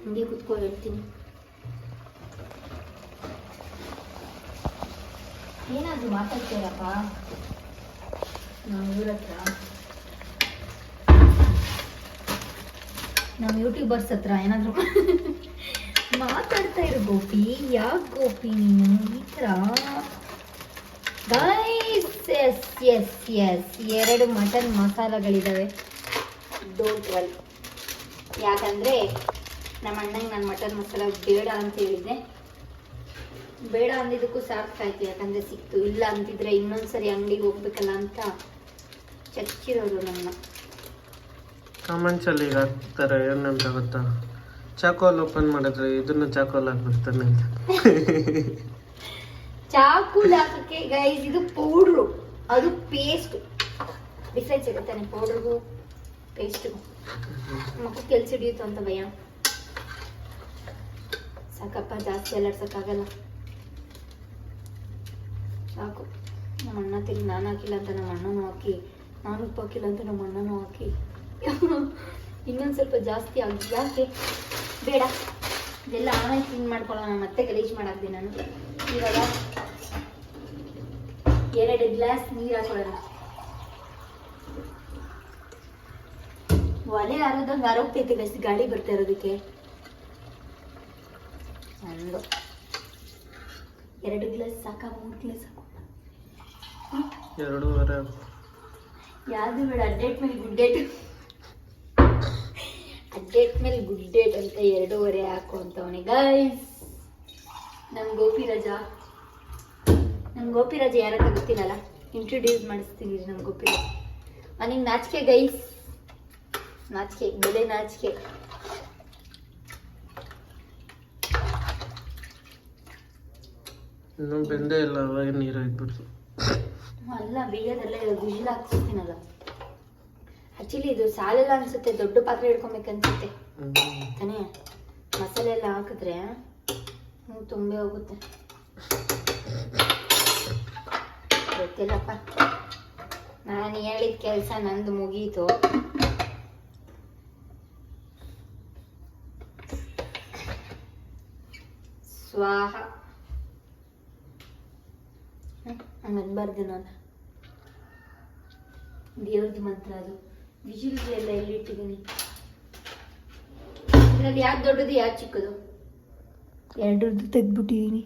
ಹಂಗೆ ಕುತ್ಕೊ ಹೇಳ್ತೀನಿ. ಏನಾದರೂ ಮಾತಾಡ್ತೀರಪ್ಪ ನಾವು ಇವ್ರ ಹತ್ರ, ನಮ್ಮ ಯೂಟ್ಯೂಬರ್ಸ್ ಹತ್ರ ಏನಾದರೂ ಮಾತಾಡ್ತಾ ಇರು ಗೋಪಿ. ಯಾಕೆ ಗೋಪಿ ನೀನು ಈ ಥರ? Guys S S S 2 mutton ಮಸಾಲಗಳಿದ್ದಾವೆ. ಡೋಂಟ್ ವರಿ, ಯಾಕಂದರೆ ನಮ್ಮ ಅಣ್ಣಂಗೆ ನಾನು ಮಟನ್ ಮಸಾಲ ಬೇಡ ಅಂತ ಹೇಳಿದ್ದೆ. ಬೇಡ ಅಂದಿದ್ದಕ್ಕೂ ಸಾರ್ಥಕ ಆಯ್ತು, ಯಾಕಂದರೆ ಸಿಕ್ತು. ಇಲ್ಲ ಅಂತಿದ್ರೆ ಇನ್ನೊಂದ್ಸರಿ ಅಂಗಡಿಗೆ ಹೋಗ್ಬೇಕಲ್ಲ ಅಂತ ಚಚ್ಚಿರೋದು ನನ್ನ. ಕಾಮೆಂಟ್ಸಲ್ಲಿ ಈಗ ಹಾಕ್ತಾರೆ ಏನಂತ ಗೊತ್ತಾ, ಚಾಕೋಲ್ ಓಪನ್ ಮಾಡಿದ್ರೆ ಇದನ್ನು ಚಾಕೋಲ್ ಹಾಕ್ಬಿಡ್ತಾನೆ ಅಂತ. ಚಾಕುಲ್ ಹಾಕಕ್ಕೆ ಗೈಸ್ ಇದು ಪೌಡ್ರು, ಅದು ಪೇಸ್ಟ್. ಡಿಫ್ರೆನ್ಸ್ ಇರುತ್ತಾನೆ ಪೌಡ್ರಿಗೂ ಪೇಸ್ಟ್ಗೂ. ಮಕ್ಕಳು ಕೆಲ್ಸ ಹಿಡಿಯುತ್ತು ಅಂತ ಭಯ. ಸಾಕಪ್ಪ, ಜಾಸ್ತಿ ಅಲ್ಲಾಡ್ಸೋಕ್ಕಾಗಲ್ಲ. ಸಾಕು. ನಮ್ಮ ಅಣ್ಣ ತಿರುಗಿ ನಾನು ಹಾಕಿಲ್ಲ ಅಂತ ನಮ್ಮ ಅಣ್ಣನೂ ಹಾಕಿ, ನಾನು ಉಪ್ಪು ಹಾಕಿಲ್ಲ ಅಂತ ನಮ್ಮ ಅಣ್ಣನೂ ಹಾಕಿ, ಇನ್ನೊಂದು ಸ್ವಲ್ಪ ಜಾಸ್ತಿ ಆಗಿ ಯಾಕೆ ಬೇಡ, ಇದೆಲ್ಲ ಆಮೇಲೆ ಕ್ಲೀನ್ ಮಾಡ್ಕೊಳ್ಳೋಣ, ಮತ್ತೆ ಗಲೀಜು ಮಾಡಾಕ್ದೆ ನಾನು. ಇವಾಗ 2 ಗ್ಲಾಸ್ ನೀರು ಹಾಕೊಳ್ಳೋಣ. ಒಲೆ ಆರೋದಂಗೆ ಆರೋಗ್ತೈತೆ ಗೈಸ್, ಗಾಳಿ ಬರ್ತಾ ಇರೋದಕ್ಕೆ. 2 ಗ್ಲಾಸ್ ಸಾಕ, 3 ಗ್ಲಾಸ್ ಹಾಕೋಣ? 2.5 ಯಾವುದು ಬೇಡ, ಅಡ್ಡೇಟ್ ಮೇಲೆ ಗುಡ್ಡೇಟ್, ಅಡ್ಡೇಟ್ ಮೇಲೆ ಗುಡ್ಡೇಟ್ ಅಂತ 2.5 ಹಾಕು ಅಂತವನೇ ಗೈಸ್. ನಮ್ಮ ಗೋಪಿರಾಜ ಯಾರಂತ ಗೊತ್ತಿಲ್ಲಲ್ಲ, ಇಂಟ್ರೊಡ್ಯೂಸ್ ಮಾಡಿಸ್ತೀನಿ ನಮ್ಮ ಗೋಪಿರಾಜ್. ಅವನಿಗೆ ನಾಚಿಕೆ ಗೈಸ್, ನಾಚಿಕೆ, ಬೆಲೆ ನಾಚಿಕೆ. ಇನ್ನೂ ಬೆಂದೇ ಇಲ್ಲ, ಅವಾಗ ನೀರು ಹಾಕ್ಬಿಡ್ತು. ಅಲ್ಲ, ಬೇಯೋದೆಲ್ಲ ಇರೋದು, ವಿಜಿಲ್ ಹಾಕ್ಸ್ತೀನಲ್ಲ. ಆ್ಯಕ್ಚುಲಿ ಇದು ಸಾಲೆಲ್ಲ ಅನ್ಸುತ್ತೆ, ದೊಡ್ಡ ಪಾತ್ರೆ ಹಿಡ್ಕೊಬೇಕನ್ಸುತ್ತೆ ತಾನೇ. ಮಸಾಲೆ ಎಲ್ಲ ಹಾಕಿದ್ರೆ ತುಂಬೆ ಹೋಗುತ್ತೆ. ಗೊತ್ತಿಲ್ಲಪ್ಪ, ನಾನು ಹೇಳಿದ ಕೆಲಸ ನಂದು ಮುಗೀತು. ಸ್ವಾಹ. ಹಂಗನ್ಬಾರ್ದು ನಾನು, ದೇವ್ರದ್ದು ಮಂತ್ರ ಅದು. ವಿಜಿಲ್ಗೆ ಎಲ್ಲ ಎಲ್ಲಿ ಇಟ್ಟಿದ್ದೀನಿ. ಇದರಲ್ಲಿ ಯಾವ್ದು ದೊಡ್ಡದು ಯಾವ್ದು ಚಿಕ್ಕದು? 2 ತೆಗ್ದ್ಬಿಟ್ಟಿದ್ದೀನಿ.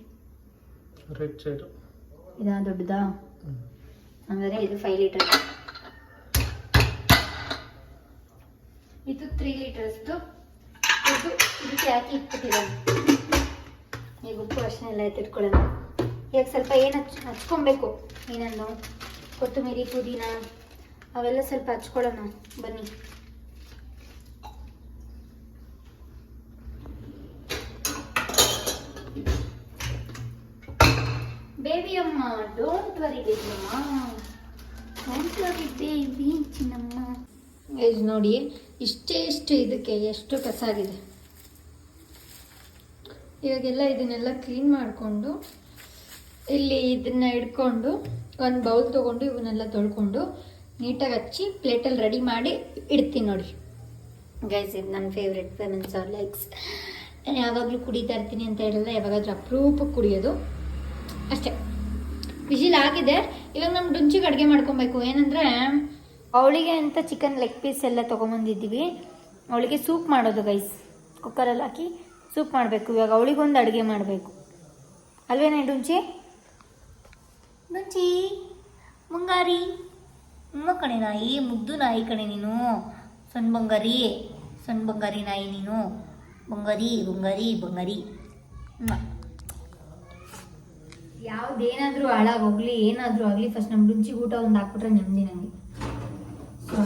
ರೈಟ್ ಸೈಡು ಇದಾ ದೊಡ್ಡದಾ? ಹಂಗಾದ್ರೆ ಇದು 5 ಲೀಟರ್, ಇದು 3 ಲೀಟರ್ಸ್ದು. ಇದಕ್ಕೆ ಹಾಕಿ ಇಟ್ಬಿಟ್ಟಿರೋದು. ಈಗ ಉಪ್ಪು ಅರ್ಶಿನ ಎಲ್ಲ ಎತ್ತಿಟ್ಕೊಳ್ಳೋಣ. ಈಗ ಸ್ವಲ್ಪ ಏನು ಹಚ್ಕೊಬೇಕು, ಏನನ್ನು ಕೊತ್ತಂಬರಿ, ಪುದೀನ ಅವೆಲ್ಲ ಸ್ವಲ್ಪ ಹಚ್ಕೊಳ್ಳೋಣ ಬನ್ನಿ. ಬೇಬಿ ಅಮ್ಮ, ಡೋಂಟ್ ವರಿ ಬೇಬಿ ಅಮ್ಮ, ಡೋಂಟ್ ವರಿ ಬೇಬಿ ಚಿನ್ನಮ್ಮ. ಇದು ನೋಡಿ, ಇಷ್ಟು ಇದಕ್ಕೆ ಎಷ್ಟು ಕಸ ಆಗಿದೆ. ಇವಾಗೆಲ್ಲ ಇದನ್ನೆಲ್ಲ ಕ್ಲೀನ್ ಮಾಡಿಕೊಂಡು, ಇಲ್ಲಿ ಇದನ್ನ ಇಟ್ಕೊಂಡು ಒಂದು ಬೌಲ್ ತೊಗೊಂಡು ಇವನ್ನೆಲ್ಲ ತೊಳ್ಕೊಂಡು ನೀಟಾಗಿ ಹಚ್ಚಿ ಪ್ಲೇಟಲ್ಲಿ ರೆಡಿ ಮಾಡಿ ಇಡ್ತೀನಿ ನೋಡಿ ಗೈಸ್. ಇದು ನನ್ನ ಫೇವ್ರೆಟ್ ಫೆಮಿನ್ಸ್ ಲೈಕ್ಸ್. ನಾನು ಯಾವಾಗಲೂ ಕುಡಿತಾ ಇರ್ತೀನಿ ಅಂತ ಹೇಳಿಲ್ಲ, ಯಾವಾಗಾದ್ರೂ ಅಪರೂಪಕ್ಕೆ ಕುಡಿಯೋದು ಅಷ್ಟೇ. ವಿಜಿಲ್ ಆಗಿದೆ. ಇವಾಗ ನಮ್ಮ ಡುಂಚಿಗೆ ಅಡುಗೆ ಮಾಡ್ಕೊಬೇಕು. ಏನಂದರೆ ಅವಳಿಗೆ ಅಂತ ಚಿಕನ್ ಲೆಗ್ ಪೀಸ್ ಎಲ್ಲ ತೊಗೊಂಬಂದಿದ್ದೀವಿ. ಅವಳಿಗೆ ಸೂಪ್ ಮಾಡೋದು ಗೈಸ್, ಕುಕ್ಕರಲ್ಲಿ ಹಾಕಿ ಸೂಪ್ ಮಾಡಬೇಕು. ಇವಾಗ ಅವಳಿಗೊಂದು ಅಡುಗೆ ಮಾಡಬೇಕು ಅಲ್ವೇನೆ ಡುಂಚಿ? ಡುಂಚಿ ಮುಂಗಾರಿ ಕಣೆ ನಾಯಿ, ಮುದ್ದು ನಾಯಿ ಕಣೆ ನೀನು. ಸಣ್ಣ ಬಂಗಾರಿ ನಾಯಿ ನೀನು. ಬಂಗಾರಿ ಯಾವುದೇನಾದರೂ ಹಾಳಾಗೋಗ್ಲಿ, ಏನಾದರೂ ಆಗಲಿ, ಫಸ್ಟ್ ನಮ್ಮ ಡುಂಚಿಗೆ ಊಟ ಒಂದು ಹಾಕ್ಬಿಟ್ರೆ ನೆಮ್ಮದಿ ನನಗೆ. ಸೊ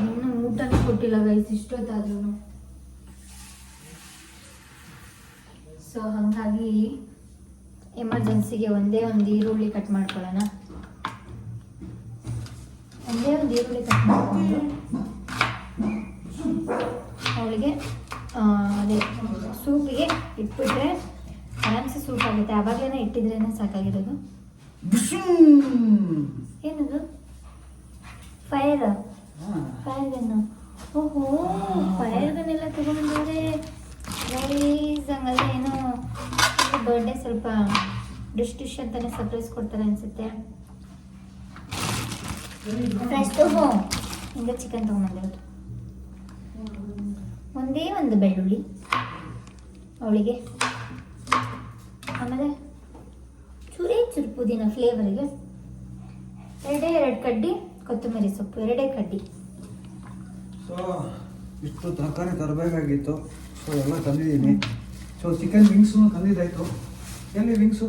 ಇನ್ನೂ ಊಟನೇ ಕೊಟ್ಟಿಲ್ಲ ಗೈಸ್ ಇಷ್ಟೊತ್ತಾದ್ರೂ. ಸೊ ಹಾಗಾಗಿ ಎಮರ್ಜೆನ್ಸಿಗೆ ಒಂದೇ ಒಂದು ಈರುಳ್ಳಿ ಕಟ್ ಮಾಡ್ಕೊಳ್ಳೋಣ. ಮಾಡ್ಕೊಂಡು ಅವಳಿಗೆ ಅದೇ ಸೂಪಿಗೆ ಇಟ್ಬಿಟ್ರೆ ಆರಾಮ್ಸೆ ಸೂಪ್ ಆಗುತ್ತೆ. ಆವಾಗಲೇ ಇಟ್ಟಿದ್ರೇನೆ ಸಾಕಾಗಿರೋದು. ಏನದು? Fire gun. ಓಹೋ, ಫೈರ್ ಗನ್ ಎಲ್ಲ ತಗೊಂಡ್ರೆ ಗೈಸ್. ಹಂಗಾದ್ರೆ ಏನೋ ಬರ್ಡೇ ಸ್ವಲ್ಪ ಡಿಶ್ ಅಂತಾನೆ ಸರ್ಪ್ರೈಸ್ ಕೊಡ್ತಾರೆ ಅನ್ಸುತ್ತೆ. ಫಸ್ಟು ಈಗ ಚಿಕನ್ ತೊಗೊಂಬಂದಿರೋದು. ಒಂದೇ ಒಂದು ಬೆಳ್ಳುಳ್ಳಿ ಅವಳಿಗೆ, ಆಮೇಲೆ ಚೂರು ಪುದೀನ ಫ್ಲೇವರಿಗೆ, ಎರಡು ಕಡ್ಡಿ ಕೊತ್ತಂಬರಿ ಸೊಪ್ಪು, 2 ಕಡ್ಡಿ. ಸೊ ಇಷ್ಟು ತರಕಾರಿ ತರಬೇಕಾಗಿತ್ತು. ಸೊ ಎಲ್ಲ ತಂದಿದ್ದೀನಿ. ಸೊ ಚಿಕನ್ ವಿಂಗ್ಸು ತಂದಿದ್ದಾಯ್ತು. ಎಲ್ಲಿ ವಿಂಗ್ಸು?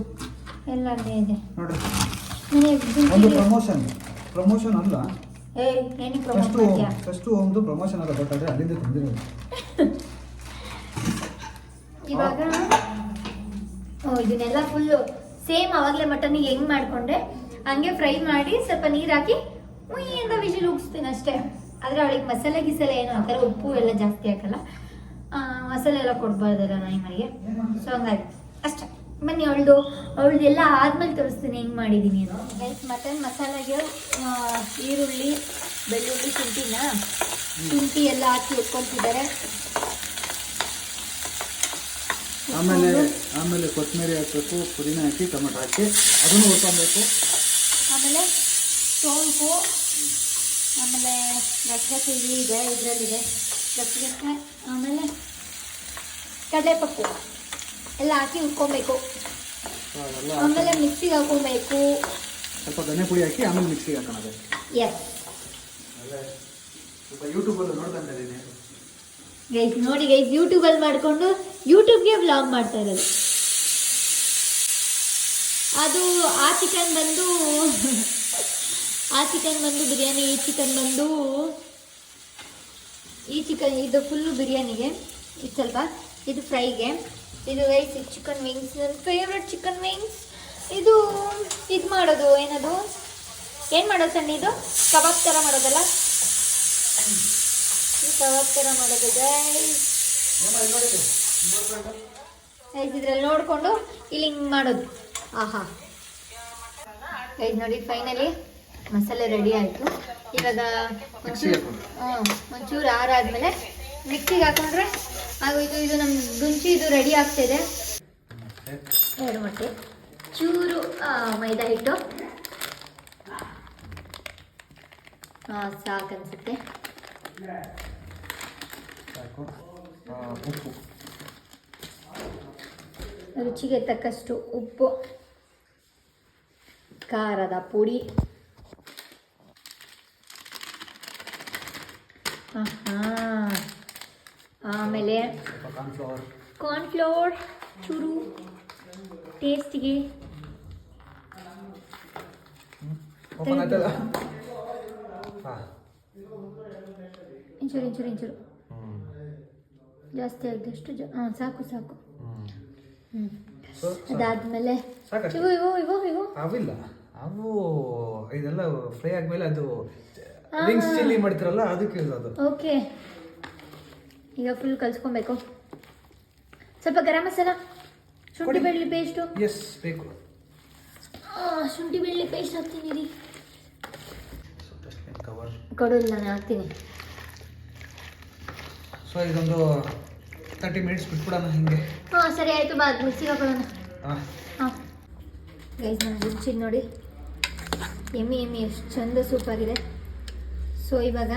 ಎಲ್ಲ ಅಲ್ಲೇ ಇದೆ ನೋಡಿ, ನನಗೆ ಒಂದು ಪ್ರಮೋಷನ್ ಅಲ್ಲ, ಏನು ಪ್ರಮೋಟ್ ಮಾಡ್ತೀಯಾ? ಫಸ್ಟು ಒಂದು ಪ್ರಮೋಷನ್ ಅಲ್ಲ, ಬಟ್ ಅದೇ ಅಲ್ಲಿಂದ ತಂದಿರೋದು. ಇವಾಗ ಇದನ್ನೆಲ್ಲ ಫುಲ್ಲು ಸೇಮ್ ಅವಾಗಲೇ ಮಟನ್ಗೆ ಹೆಂಗ್ ಮಾಡ್ಕೊಂಡೆ ಹಂಗೆ ಫ್ರೈ ಮಾಡಿ ಸ್ವಲ್ಪ ನೀರು ಹಾಕಿ ಮುಯಿ ಅಂತ ವಿಜಿಲ್ ಉಗಿಸ್ತೀನಿ ಅಷ್ಟೇ. ಆದರೆ ಅವಳಿಗೆ ಮಸಾಲೆ ಗಿಸಾಲೆ ಏನು ಹಾಕಲ್ಲ, ಉಪ್ಪು ಎಲ್ಲ ಜಾಸ್ತಿ ಹಾಕಲ್ಲ, ಮಸಾಲೆ ಎಲ್ಲ ಕೊಡ್ಬಾರ್ದಲ್ಲ ನಾಯಿ ಮನೆಗೆ. ಸೊ ಹಂಗಾಗಿ ಅಷ್ಟೇ. ಬನ್ನಿ ಅವಳದೆಲ್ಲ ಆದ್ಮೇಲೆ ತೋರಿಸ್ತೀನಿ ಹೆಂಗೆ ಮಾಡಿದ್ದೀನಿ ಅಂತ. ಮಟನ್ ಮಸಾಲೆಗೆ ಈರುಳ್ಳಿ, ಬೆಳ್ಳುಳ್ಳಿ, ಶುಂಠಿ ಎಲ್ಲ ಹಾಕಿ ಇಟ್ಕೊತಿದ್ದಾರೆ. ಆಮೇಲೆ ಕೊತ್ತಂಬರಿ ಹಾಕಬೇಕು, ಪುದೀನ ಹಾಕಿ, ಟೊಮೆಟೊ ಹಾಕಿ ಅದನ್ನು ಹುರ್ಕೊಬೇಕು. ಆಮೇಲೆ ಸೋಂಪು, ಆಮೇಲೆ ಗಸಗಸೆ ಇದರಲ್ಲಿದೆ ಗಸಗಸೆ, ಆಮೇಲೆ ಕಡಲೆಪಪ್ಪು ಎಲ್ಲ ಹಾಕಿ ಹುರ್ಕೊಬೇಕು. ಆಮೇಲೆ ಮಿಕ್ಸಿಗೆ ಹಾಕೊಬೇಕು. ಸ್ವಲ್ಪ ಧನೆ ಪುಡಿ ಹಾಕಿ ಆಮೇಲೆ ಮಿಕ್ಸಿಗೆ ಹಾಕೋಣ. ಎಸ್, ಸ್ವಲ್ಪ ಯೂಟ್ಯೂಬಲ್ಲಿ ನೋಡ್ತಾ ಇದ್ದೀನಿ ಗೈಸ್. ನೋಡಿ ಗೈಸ್, ಯೂಟ್ಯೂಬಲ್ಲಿ ಮಾಡಿಕೊಂಡು ಯೂಟ್ಯೂಬ್ಗೆ ವ್ಲಾಗ್ ಮಾಡ್ತಾ ಇರೋದು. ಅದು ಆ ಚಿಕನ್ ಬಂದು ಬಿರಿಯಾನಿ, ಈ ಚಿಕನ್ ಇದು ಫುಲ್ಲು ಬಿರಿಯಾನಿಗೆ, ಇದು ಸ್ವಲ್ಪ ಇದು ಫ್ರೈಗೆ. ಇದು ಗೈಸ್ ಚಿಕನ್ ವಿಂಗ್ಸ್, ನನ್ನ ಫೇವ್ರೆಟ್ ಚಿಕನ್ ವಿಂಗ್ಸ್. ಇದು ಮಾಡೋದು ಏನದು ಏನು ಮಾಡೋದು ಸಣ್ಣ, ಇದು ಕಬಾಬ್ ಥರ ಮಾಡೋದಲ್ಲ, ಕಬಾಬ್ ಥರ ಮಾಡೋದು ಗೈಸ್. ಇದ್ರಲ್ಲಿ ನೋಡಿಕೊಂಡು ಇಲ್ಲಿ ಹಿಂಗೆ ಮಾಡೋದು. ಆಹಾ ಗೈಸ್ ನೋಡಿ, ಫೈನಲಿ ಮಸಾಲೆ ರೆಡಿ ಆಯಿತು. ಇವಾಗ ಒಂಚೂರು ಆರಾದ್ಮೇಲೆ ಮಿಕ್ಸಿಗೆ ಹಾಕೊಂಡ್ರೆ ಆಗೋಯ್ತು. ಇದು ನಮ್ಮ ಗುಂಚಿ ಇದು ರೆಡಿ ಆಗ್ತಾಯಿದೆ. 2 ಮೊಟ್ಟೆ, ಚೂರು ಮೈದಾ ಹಿಟ್ಟು, ಸಾಕನ್ಸುತ್ತೆ. ಉಪ್ಪು, ರುಚಿಗೆ ತಕ್ಕಷ್ಟು ಉಪ್ಪು, ಖಾರದ ಪುಡಿ, ಆಮೇಲೆ ಕಾರ್ನ್ಫ್ಲೋರ್ ಚೂರು ಟೇಸ್ಟಿಗೆ. ಇಂಚೂರು ಜಾಸ್ತಿ ಆಗಿದಷ್ಟು ಸಾಕು. ಅದಾದ್ಮೇಲೆ ಇವು ಅವಿಲ್ಲ, ಅವು ಇದೆಲ್ಲ ಫ್ರೈ ಆದ್ಮೇಲೆ ಅದು ವಿಂಗ್ಸ್ ಚಿಲ್ಲಿ ಮಾಡ್ತಿರಲ್ಲ ಅದಕ್ಕೆ ಯೂಸ್ ಅದು. ಓಕೆ, ಈಗ ಫುಲ್ ಕಲ್ಸ್ಕೊಬೇಕು. ಸ್ವಲ್ಪ ಗರಂ ಮಸಾಲ, ಶುಂಠಿ ಬೆಳ್ಳುಳ್ಳಿ ಪೇಸ್ಟು. ಎಸ್, ಬೇಕು. ಶುಂಠಿ ಬೆಳ್ಳುಳ್ಳಿ ಪೇಸ್ಟ್ ಹಾಕ್ತೀನಿ ರೀ. ಕವರ್ ಕೊಡೋಲ್ಲ, ನಾನು ಹಾಕ್ತೀನಿ. ಸೊ ಇದೊಂದು 30 ಮಿನಿಟ್ಸ್ ಬಿಟ್ಬಿಡೋಣ ಹಿಂಗೆ. ಸರಿ ಆಯಿತು, ಬಾ ಮಿಕ್ಸಿಗೆ ಹಾಕೊಳ್ಳೋಣ. ಗೈಸ್ ನಾನು ರುಚಿ ನೋಡಿ, ಎಮ್ಮಿ ಎಷ್ಟು ಚಂದ ಸೂಪಾಗಿದೆ. ಸೊ ಇವಾಗ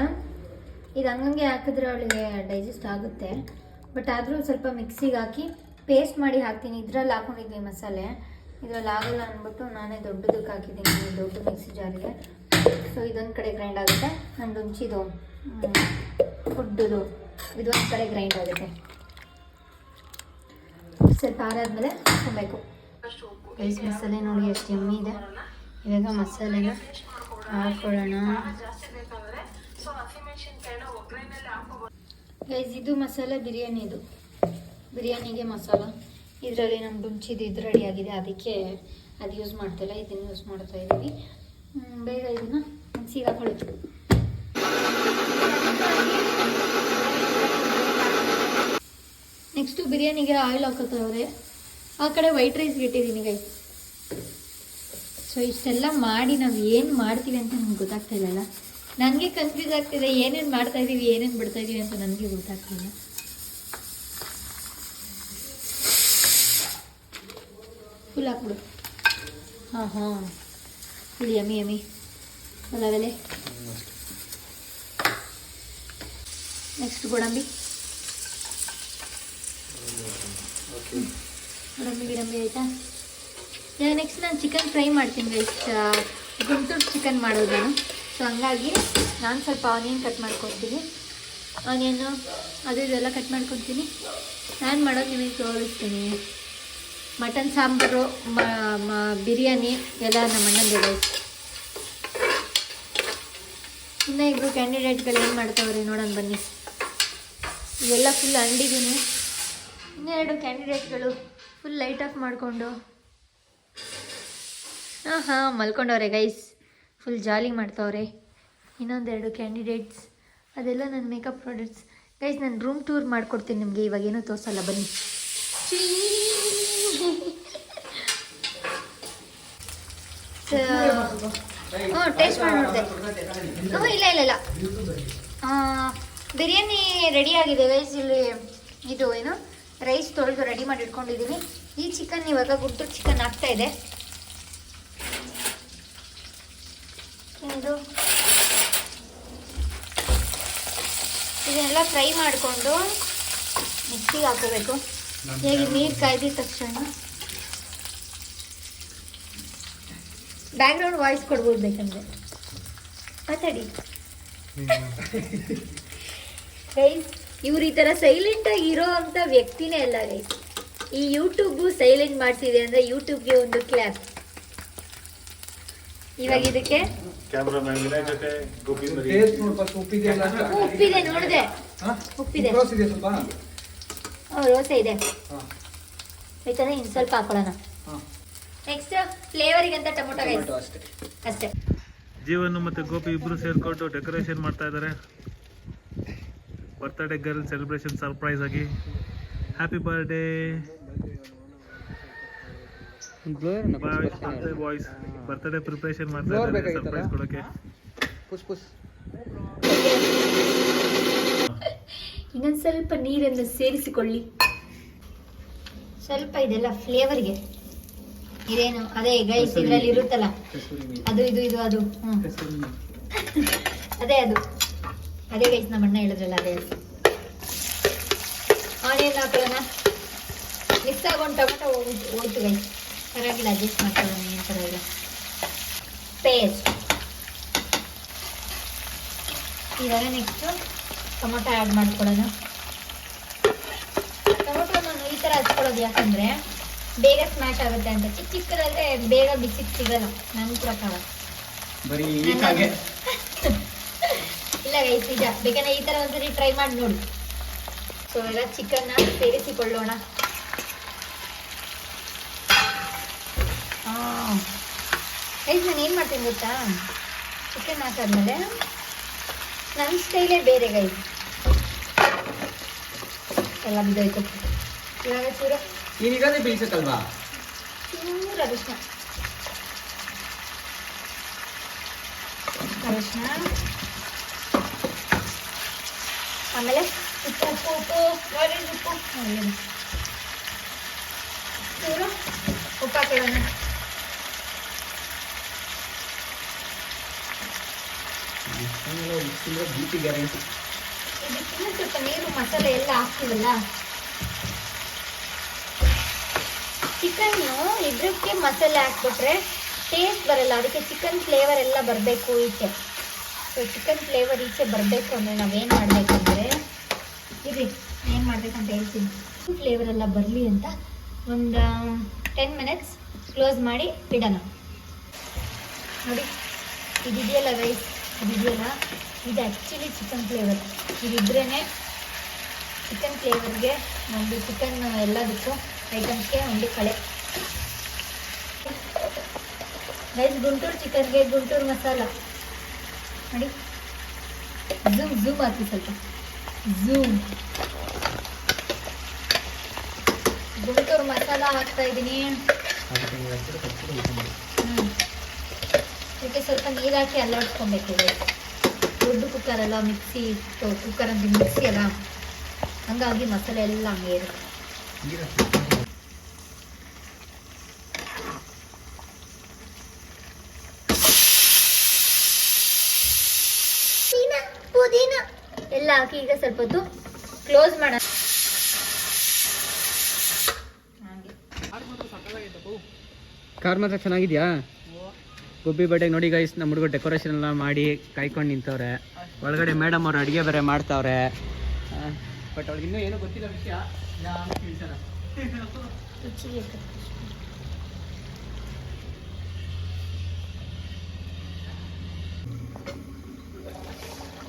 ಇದು ಹಂಗಂಗೆ ಹಾಕಿದ್ರೆ ಅವಳಿಗೆ ಡೈಜೆಸ್ಟ್ ಆಗುತ್ತೆ, ಬಟ್ ಆದರೂ ಸ್ವಲ್ಪ ಮಿಕ್ಸಿಗೆ ಹಾಕಿ ಪೇಸ್ಟ್ ಮಾಡಿ ಹಾಕ್ತೀನಿ. ಇದರಲ್ಲಿ ಹಾಕೊಂಡಿದ್ವಿ ಮಸಾಲೆ, ಇದರಲ್ಲಿ ಆಗೋಲ್ಲ ಅಂದ್ಬಿಟ್ಟು ನಾನೇ ದೊಡ್ಡದಕ್ಕೆ ಹಾಕಿದ್ದೀನಿ, ದೊಡ್ಡ ಮಿಕ್ಸಿ ಜಾರಿಗೆ. ಸೊ ಇದೊಂದು ಕಡೆ ಗ್ರೈಂಡ್ ಆಗುತ್ತೆ, ನನ್ನ ರುಚಿದು ಫುಡ್ದು ಇದೊಂದು ಕಡೆ ಗ್ರೈಂಡ್ ಆಗುತ್ತೆ. ಸ್ವಲ್ಪ ಆರಾದ್ಮೇಲೆ ಹಾಕೊಬೇಕು. ರೈಸ್ ಮಸಾಲೆ ನೋಡಿ ಎಷ್ಟು ಎಮ್ಮಿ ಇದೆ. ಇವಾಗ ಮಸಾಲೆನ ಹಾಕೊಳ್ಳೋಣ. ಗೈಸ್ ಇದು ಮಸಾಲೆ ಬಿರಿಯಾನಿಗೆ ಮಸಾಲ. ಇದರಲ್ಲಿ ನಮ್ಮ ಡುಂಚಿದು ಇದು ರೆಡಿ ಆಗಿದೆ, ಅದಕ್ಕೆ ಅದು ಯೂಸ್ ಮಾಡ್ತಿಲ್ಲ, ಇದನ್ನು ಯೂಸ್ ಮಾಡ್ತಾ ಇದ್ದೀವಿ. ಬೇಗ ಇದನ್ನು ಮಿಕ್ಸಿಗೆ ಹಾಕೊಳ್ಳಿ. ನೆಕ್ಸ್ಟು ಬಿರಿಯಾನಿಗೆ ಆಯಿಲ್ ಹಾಕೋತವ್ರೆ. ಆ ಕಡೆ ವೈಟ್ ರೈಸ್ಗೆ ಇಟ್ಟಿದ್ದೀನಿ ಗೈಸ್. ಸೊ ಇಷ್ಟೆಲ್ಲ ಮಾಡಿ ನಾವು ಏನು ಮಾಡ್ತೀವಿ ಅಂತ ನಮ್ಗೆ ಗೊತ್ತಾಗ್ತಾಯಿಲ್ಲ. ನನಗೆ ಕನ್ಫ್ಯೂಸ್ ಆಗ್ತಿದೆ, ಏನೇನು ಮಾಡ್ತಾಯಿದ್ದೀವಿ ಏನೇನು ಬಿಡ್ತಾಯಿದ್ದೀವಿ ಅಂತ ನನಗೆ ಗೊತ್ತಾಗ್ತಿಲ್ಲ. ಫುಲ್ ಹಾಕ್ಬಿಡು. ಫುಲ್ ಯಮ್ಮಿ ಅಲ್ಲವೇ. ನೆಕ್ಸ್ಟ್ ಗೋಡಂಬಿ ಗಿಡಂಬಿ ಆಯಿತಾ. ಇವಾಗ ನೆಕ್ಸ್ಟ್ ನಾನು ಚಿಕನ್ ಫ್ರೈ ಮಾಡ್ತೀನಿ ಗೈಸ್. ಗುಂಟೂರು ಚಿಕನ್ ಮಾಡೋದು ನಾನು. ಸೊ ಹಂಗಾಗಿ ನಾನು ಸ್ವಲ್ಪ ಆನಿಯನ್ ಕಟ್ ಮಾಡ್ಕೊತೀನಿ. ಆನಿಯನ್ನು ಅದು ಇದೆಲ್ಲ ಕಟ್ ಮಾಡ್ಕೊತೀನಿ. ನಾನು ಮಾಡೋದು ನಿಮಗೆ ತೋರಿಸ್ತೀನಿ. ಮಟನ್ ಸಾಂಬಾರು, ಬಿರಿಯಾನಿ ಎಲ್ಲ ನಮ್ಮ ಅಣ್ಣಂದಿದೆ. ಇನ್ನು ಇಬ್ಬರು ಕ್ಯಾಂಡಿಡೇಟ್ಗಳು ಏನು ಮಾಡ್ತಾವ್ರಿ ನೋಡೋಣ ಬನ್ನಿ. ಇವೆಲ್ಲ ಫುಲ್ ಅಂಡಿದ್ದೀನಿ. ಇನ್ನೆರಡು ಕ್ಯಾಂಡಿಡೇಟ್ಗಳು ಫುಲ್ ಲೈಟ್ ಆಫ್ ಮಾಡಿಕೊಂಡು ಹಾಂ ಮಲ್ಕೊಂಡವ್ರೆ ಗೈಸ್. ಫುಲ್ ಜಾಲಿ ಮಾಡ್ತಾವ್ರೆ. ಇನ್ನೊಂದೆರಡು ಕ್ಯಾಂಡಿಡೇಟ್ಸ್ ಅದೆಲ್ಲ ನನ್ನ ಮೇಕಪ್ ಪ್ರಾಡಕ್ಟ್ಸ್. ಗೈಸ್ ನಾನು ರೂಮ್ ಟೂರ್ ಮಾಡಿಕೊಡ್ತೀನಿ ನಿಮಗೆ. ಇವಾಗೇನೂ ತೋರಿಸಲ್ಲ ಬನ್ನಿ. ಹ್ಞೂ ಟೇಸ್ಟ್ ಮಾಡಿ ನೋಡಿದೆ. ಹ್ಞೂ ಇಲ್ಲ ಬಿರಿಯಾನಿ ರೆಡಿ ಆಗಿದೆ ಗೈಸ್. ಇಲ್ಲಿ ಇದು ಏನು ರೈಸ್ ತೊಳೆದು ರೆಡಿ ಮಾಡಿ ಇಟ್ಕೊಂಡಿದ್ದೀನಿ. ಈ ಚಿಕನ್ ಇವಾಗ ಗುಂಟೂರು ಚಿಕನ್ ಆಗ್ತಾ ಇದೆ. ಇದನ್ನೆಲ್ಲ ಫ್ರೈ ಮಾಡಿಕೊಂಡು ಮಿಕ್ಸಿಗೆ ಹಾಕೋಬೇಕು. ಹೇಗೆ ನೀರು ಕಾಯ್ದಿದ ತಕ್ಷಣ ಬ್ಯಾಕ್ಗ್ರೌಂಡ್ ವಾಯ್ಸ್ ಕೊಡ್ಬೋದು ಬೇಕಂದ್ರೆ ಮಾತಾಡಿ. ಗೈಸ್ ಇವ್ರು ಈ ಥರ ಸೈಲೆಂಟಾಗಿ ಇರೋ ಅಂಥ ವ್ಯಕ್ತಿನೇ ಅಲ್ಲ ಗೈಸ್. ಈ ಯೂಟ್ಯೂಬು ಸೈಲೆಂಟ್ ಮಾಡಿಸಿದೆ ಅಂದರೆ ಯೂಟ್ಯೂಬ್ಗೆ ಒಂದು ಕ್ಲಾಪ್. ಇವಾಗ ಇದಕ್ಕೆ ಟೇಸ್ಟ್ ನೋಡು ಫಸ್ಟ್ ಉಪ್ಪಿದೆ ಇಲ್ಲ ಅಂತ. ಉಪ್ಪಿದೆ ನೋಡಿದೆ. ಉಪ್ಪಿದೆ, ರೋಸ್ ಇದೆ ಸ್ವಲ್ಪ. ರೋಸೆ ಇದೆ. ಆಯ್ತಾನೆ ಇನ್ನು ಸ್ವಲ್ಪ ಹಾಕೊಳ್ಳೋಣ. ನೆಕ್ಸ್ಟ್ ಫ್ಲೇವರಿಗೆ ಅಂತ ಟೊಮೊಟೊ ರೈಸ್ ಅಷ್ಟೇ. ಜೀವನ್ ಮತ್ತೆ ಗೋಪಿ ಇಬ್ರು ಸೇರ್ಕೊಂಡು ಡೆಕೋರೇಷನ್ ಮಾಡ್ತಾ ಇದ್ದಾರೆ. ಬರ್ತ್ಡೇ ಗರ್ಲ್ ಸೆಲೆಬ್ರೇಷನ್ ಸರ್ಪ್ರೈಸ್ ಆಗಿ. Happy birthday boys. Birthday preparation ಮಾಡ್ತಾ ಇದ್ದಾರೆ ಸರ್ಪ್ರೈಸ್ ಕೊಡೋಕೆ. ಇನ್ನೊಂದು ಸ್ವಲ್ಪ ನೀರನ್ನು ಸೇರಿಸಿಕೊಳ್ಳಿ. ಸ್ವಲ್ಪ ಇದೆಲ್ಲ ಫ್ಲೇವರ್ಗೆ. ಇದೇನು ಅದೇ ಗೈಸ್ ಇದರಲ್ಲಿ ಇರುತ್ತಲ್ಲ ಅದು ಇದು ಅದು ಅದೇ ಗೈಸ್ ನಮ್ಮ ಅಣ್ಣ ಹೇಳಿದ್ರಲ್ಲ ಅದೇ. ಆನಿಯನ್ ಹಾಕೊಳ್ಳೋಣ. ಮಿಕ್ಸ್ ಆಗೊಂಡು ಟೊಮೆಟೊ ಹೋಯ್ತು ಗೈಸ್. ಪರವಾಗಿಲ್ಲ, ಅಡ್ಜಸ್ಟ್ ಮಾಡ್ಕೊಳ್ಳೋಣ, ಏನು ಪರವಾಗಿಲ್ಲ. ಪೇಸ್ಟ್. ಇವಾಗ ನೆಕ್ಸ್ಟು ಟೊಮೊಟೊ ಆ್ಯಡ್ ಮಾಡ್ಕೊಳ್ಳೋಣ. ಟೊಮೊಟೊ ನಾನು ಈ ಥರ ಹಚ್ಕೊಳ್ಳೋದು ಯಾಕಂದರೆ ಬೇಗ ಸ್ಮ್ಯಾಶ್ ಆಗುತ್ತೆ ಅಂತ. ಚಿಕ್ಕದಾದರೆ ಬೇಗ ಬಿಸಿಗೆ ಸಿಗಲ್ಲ ನನ್ನ ಪ್ರಕಾರ. ಇಲ್ಲ ಗೈಸ್ ನಿಜ. ಬೇಕಂದ್ರೆ ಈ ಥರ ಒಂದ್ಸರಿ ಟ್ರೈ ಮಾಡಿ ನೋಡಿ. ಸೊ ಎಲ್ಲ ಚಿಕನ್ನ ಸೇರಿಸಿಕೊಳ್ಳೋಣ. ಗೈಸ್ ನಾನು ಏನು ಮಾಡ್ತೀನಿ ಗೊತ್ತಾ, ಚಿಕನ್ ಹಾಕಾದ್ಮೇಲೆ ನನ್ನ ಸ್ಟೈಲೇ ಬೇರೆ ಗೈಸ್. ಎಲ್ಲ ಬಿದ್ದೋಯ್ತು. ಇವಾಗ ಚೂರು ನೀನೀಗನೇ ಬೀಳ್ಸಕ್ಕಲ್ವಾ? ಚೂರು ಅರಿಶಿನ ಆಮೇಲೆ ಉಪ್ಪು ಚೂರು ಉಪ್ಪು ಹಾಕೊಳ್ಳೋಣ. ಇದಕ್ಕಿಂತ ಸ್ವಲ್ಪ ನೀರು ಮಸಾಲೆ ಎಲ್ಲ ಹಾಕ್ತೀವಲ್ಲ. ಚಿಕನ್ನು ಇದಕ್ಕೆ ಮಸಾಲೆ ಹಾಕ್ಬಿಟ್ರೆ ಟೇಸ್ಟ್ ಬರಲ್ಲ. ಅದಕ್ಕೆ ಚಿಕನ್ ಫ್ಲೇವರ್ ಎಲ್ಲ ಬರಬೇಕು ಈಚೆ. ಸೊ ಚಿಕನ್ ಫ್ಲೇವರ್ ಈಚೆ ಬರಬೇಕು ಅಂದರೆ ನಾವೇನು ಮಾಡಬೇಕಂದ್ರೆ ಏನು ಮಾಡಬೇಕಂತ ಹೇಳ್ತೀನಿ. ಫ್ಲೇವರ್ ಎಲ್ಲ ಬರಲಿ ಅಂತ ಒಂದು 10 ಮಿನಿಟ್ಸ್ ಕ್ಲೋಸ್ ಮಾಡಿ ಇಡೋಣ. ನೋಡಿ ಇದಿದೆಯಲ್ಲ ರೈಸ್, ಇದು ಆ್ಯಕ್ಚುಲಿ ಚಿಕನ್ ಫ್ಲೇವರ್. ಇದಿದ್ರೇ ಚಿಕನ್ ಫ್ಲೇವರ್ಗೆ ನಮ್ಮದು ಚಿಕನ್ ಎಲ್ಲದಕ್ಕೂ ಐಟಮ್ಸ್ಗೆ ಒಂದು ಕಳೆ. ಗೈಸ್ ಗುಂಟೂರು ಚಿಕನ್ಗೆ ಗುಂಟೂರು ಮಸಾಲ ನೋಡಿ. ಝೂಮ್ ಹಾಕಿ ಸ್ವಲ್ಪ. ಗುಂಟೂರು ಮಸಾಲ ಹಾಕ್ತಾ ಇದ್ದೀನಿ. ಇದಕ್ಕೆ ಸ್ವಲ್ಪ ನೀರು ಹಾಕಿ ಅಲ್ಲಾಡಿಸ್ಕೊಬೇಕು. ದೊಡ್ಡ ಕುಕ್ಕರ್ ಅಲ್ಲ, ಮಿಕ್ಸಿ ಕುಕ್ಕರ್ ಅಂತ ಮಿಕ್ಸಿ ಅಲ್ಲ, ಹಂಗಾಗಿ ಮಸಾಲೆ ಎಲ್ಲ ಹಂಗೆ ಇರುತ್ತೆ. ಪುದೀನ ಎಲ್ಲ ಹಾಕಿ ಈಗ ಸ್ವಲ್ಪ ಹೊತ್ತು ಕ್ಲೋಸ್ ಮಾಡೋಣ. ಕಾರ್ ಮಾತ್ರ ಚೆನ್ನಾಗಿದ್ಯಾ? ಗುಬ್ಬಿ ಬಟ್ಟೆಗೆ ನೋಡಿ ಗೈಸ್, ನಮ್ಮ ಹುಡುಗರು ಡೆಕೋರೇಷನ್ ಎಲ್ಲ ಮಾಡಿ ಕಾಯ್ಕೊಂಡು ನಿಂತವ್ರೆ. ಒಳಗಡೆ ಮೇಡಮ್ ಅವ್ರು ಅಡುಗೆ ಬೇರೆ ಮಾಡ್ತಾವ್ರೆ. ಬಟ್ ಅವ್ರಿಗೆ ಇನ್ನೂ ಏನೂ ಗೊತ್ತಿಲ್ಲ ವಿಷಯ.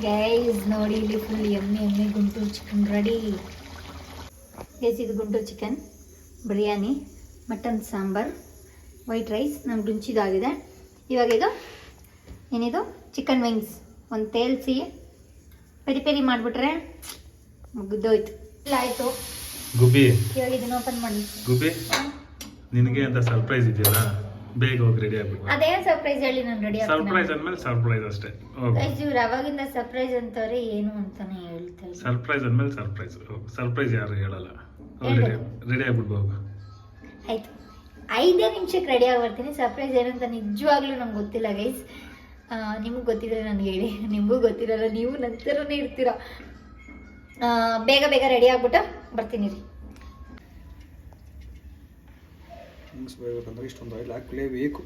ಗೈಸ್ ನೋಡಿ ಇಲ್ಲಿ ಫುಲ್ ಎಮ್ಮೆ ಗುಂಟೂರು ಚಿಕನ್ ರೆಡಿ. ಗೈಸ್ ಇದು Guntur chicken biryani, mutton sambar, white rice ನಮ್ಗೆ ರುಚಿದಾಗಿದೆ. ಇವಾಗ ಇದು ಏನಿದು ಚಿಕನ್ ವಿಂಗ್ಸ್ ಒಂದು ತೇಲ್ಸಿ ಪೆರಿ ಪೆರಿ ಮಾಡಿಬಿಟ್ರೆ ಮುಗಿದೋಯ್ತು. ಇಲ್ಲ ಆಯಿತು. ಗುಬ್ಬಿ ಇವಾಗ ಇದನ್ನ ಓಪನ್ ಮಾಡಿ. ಗುಬ್ಬಿ ನಿನಗೆ ಅಂತ ಸರ್ಪ್ರೈಸ್ ಇದೆಯಲ್ಲ, ಬೇಗ ಹೋಗಿ ರೆಡಿ ಆಗ್ಬೇಕು. ಅದೇನು ಸರ್ಪ್ರೈಸ್ ಹೇಳಿ, ನಾನು ರೆಡಿ ಸರ್ಪ್ರೈಸ್ ಅಂದ್ಮೇಲೆ ಸರ್ಪ್ರೈಸ್ ಅಷ್ಟೇ. ಇವ್ರು ಅವಾಗಿಂದ ಸರ್ಪ್ರೈಸ್ ಅಂತಾರೆ, ಏನು ಅಂತಾನೆ ಹೇಳ್ತಾರೆ. ಸರ್ಪ್ರೈಸ್ ಅಂದ್ಮೇಲೆ ಸರ್ಪ್ರೈಸ್ ಯಾರು ಹೇಳಲ್ಲ. ರೆಡಿ ಆಗ್ಬಿಡ್ಬೇಕು. ಆಯ್ತು, 5 ನಿಮಿಷಕ್ಕೆ ರೆಡಿ ಆಗಿ ಬರ್ತೀನಿ. ಸರ್ಪ್ರೈಸ್ ಏನಂತ ನಿಜವಾಗ್ಲೂ ನಂಗೆ ಗೊತ್ತಿಲ್ಲ ಗೈಸ್. ನಿಮಗೆ ಗೊತ್ತಿದ್ರೆ ನನಗೆ ಹೇಳಿ, ನಿಮಗೂ ಗೊತ್ತಿರಲ್ಲ, ನೀವು ನಂತರನೇ ಇರ್ತೀರ. ಬೇಗ ಬೇಗ ರೆಡಿ ಆಗ್ಬಿಟ್ಟು ಬರ್ತೀನಿ ರೀ. ಬೇಕಂದ್ರೆ ಇಷ್ಟೊಂದು ಆಯಿಲ್ ಹಾಕಲೇಬೇಕು,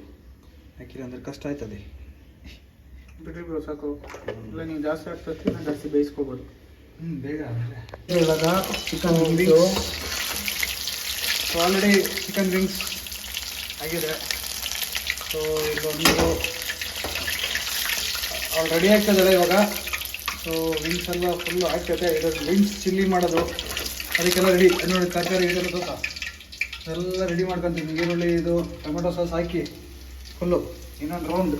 ಹಾಕಿಲ್ಲ ಅಂದ್ರೆ ಕಷ್ಟ ಆಯ್ತದೆ. ಬಿಡ್ರಿ ಬ್ರೋ ಸಾಕು. ಇಲ್ಲ ನೀವು ಜಾಸ್ತಿ ಹಾಕ್ಬೇಕು, ನಾನು ಜಾಸ್ತಿ ಬೇಯಿಸ್ಕೋಬೋದು. ಬೇಗ ಇವಾಗ chicken wings already chicken wings ಆಗಿದೆ. ಸೊ ಇದೊಂದು ಅವ್ರು ರೆಡಿ ಆಗ್ತದಲ್ಲ ಇವಾಗ. ಸೊ ವಿಂಗ್ಸ್ ಎಲ್ಲ ಫುಲ್ಲು ಆಗ್ತೈತೆ. ಇದೊಂದು ವಿಂಗ್ಸ್ ಚಿಲ್ಲಿ ಮಾಡೋದು, ಅದಕ್ಕೆಲ್ಲ ರೆಡಿ ನೋಡಿ. ತರಕಾರಿ ಇದೆಲ್ಲ ಗೊತ್ತಾ, ಎಲ್ಲ ರೆಡಿ ಮಾಡ್ಕೊತೀನಿ. ಈರುಳ್ಳಿ ಇದು ಟೊಮೆಟೊ ಸಾಸ್ ಹಾಕಿ ಫುಲ್ಲು ಇನ್ನೊಂದು ರೌಂಡ್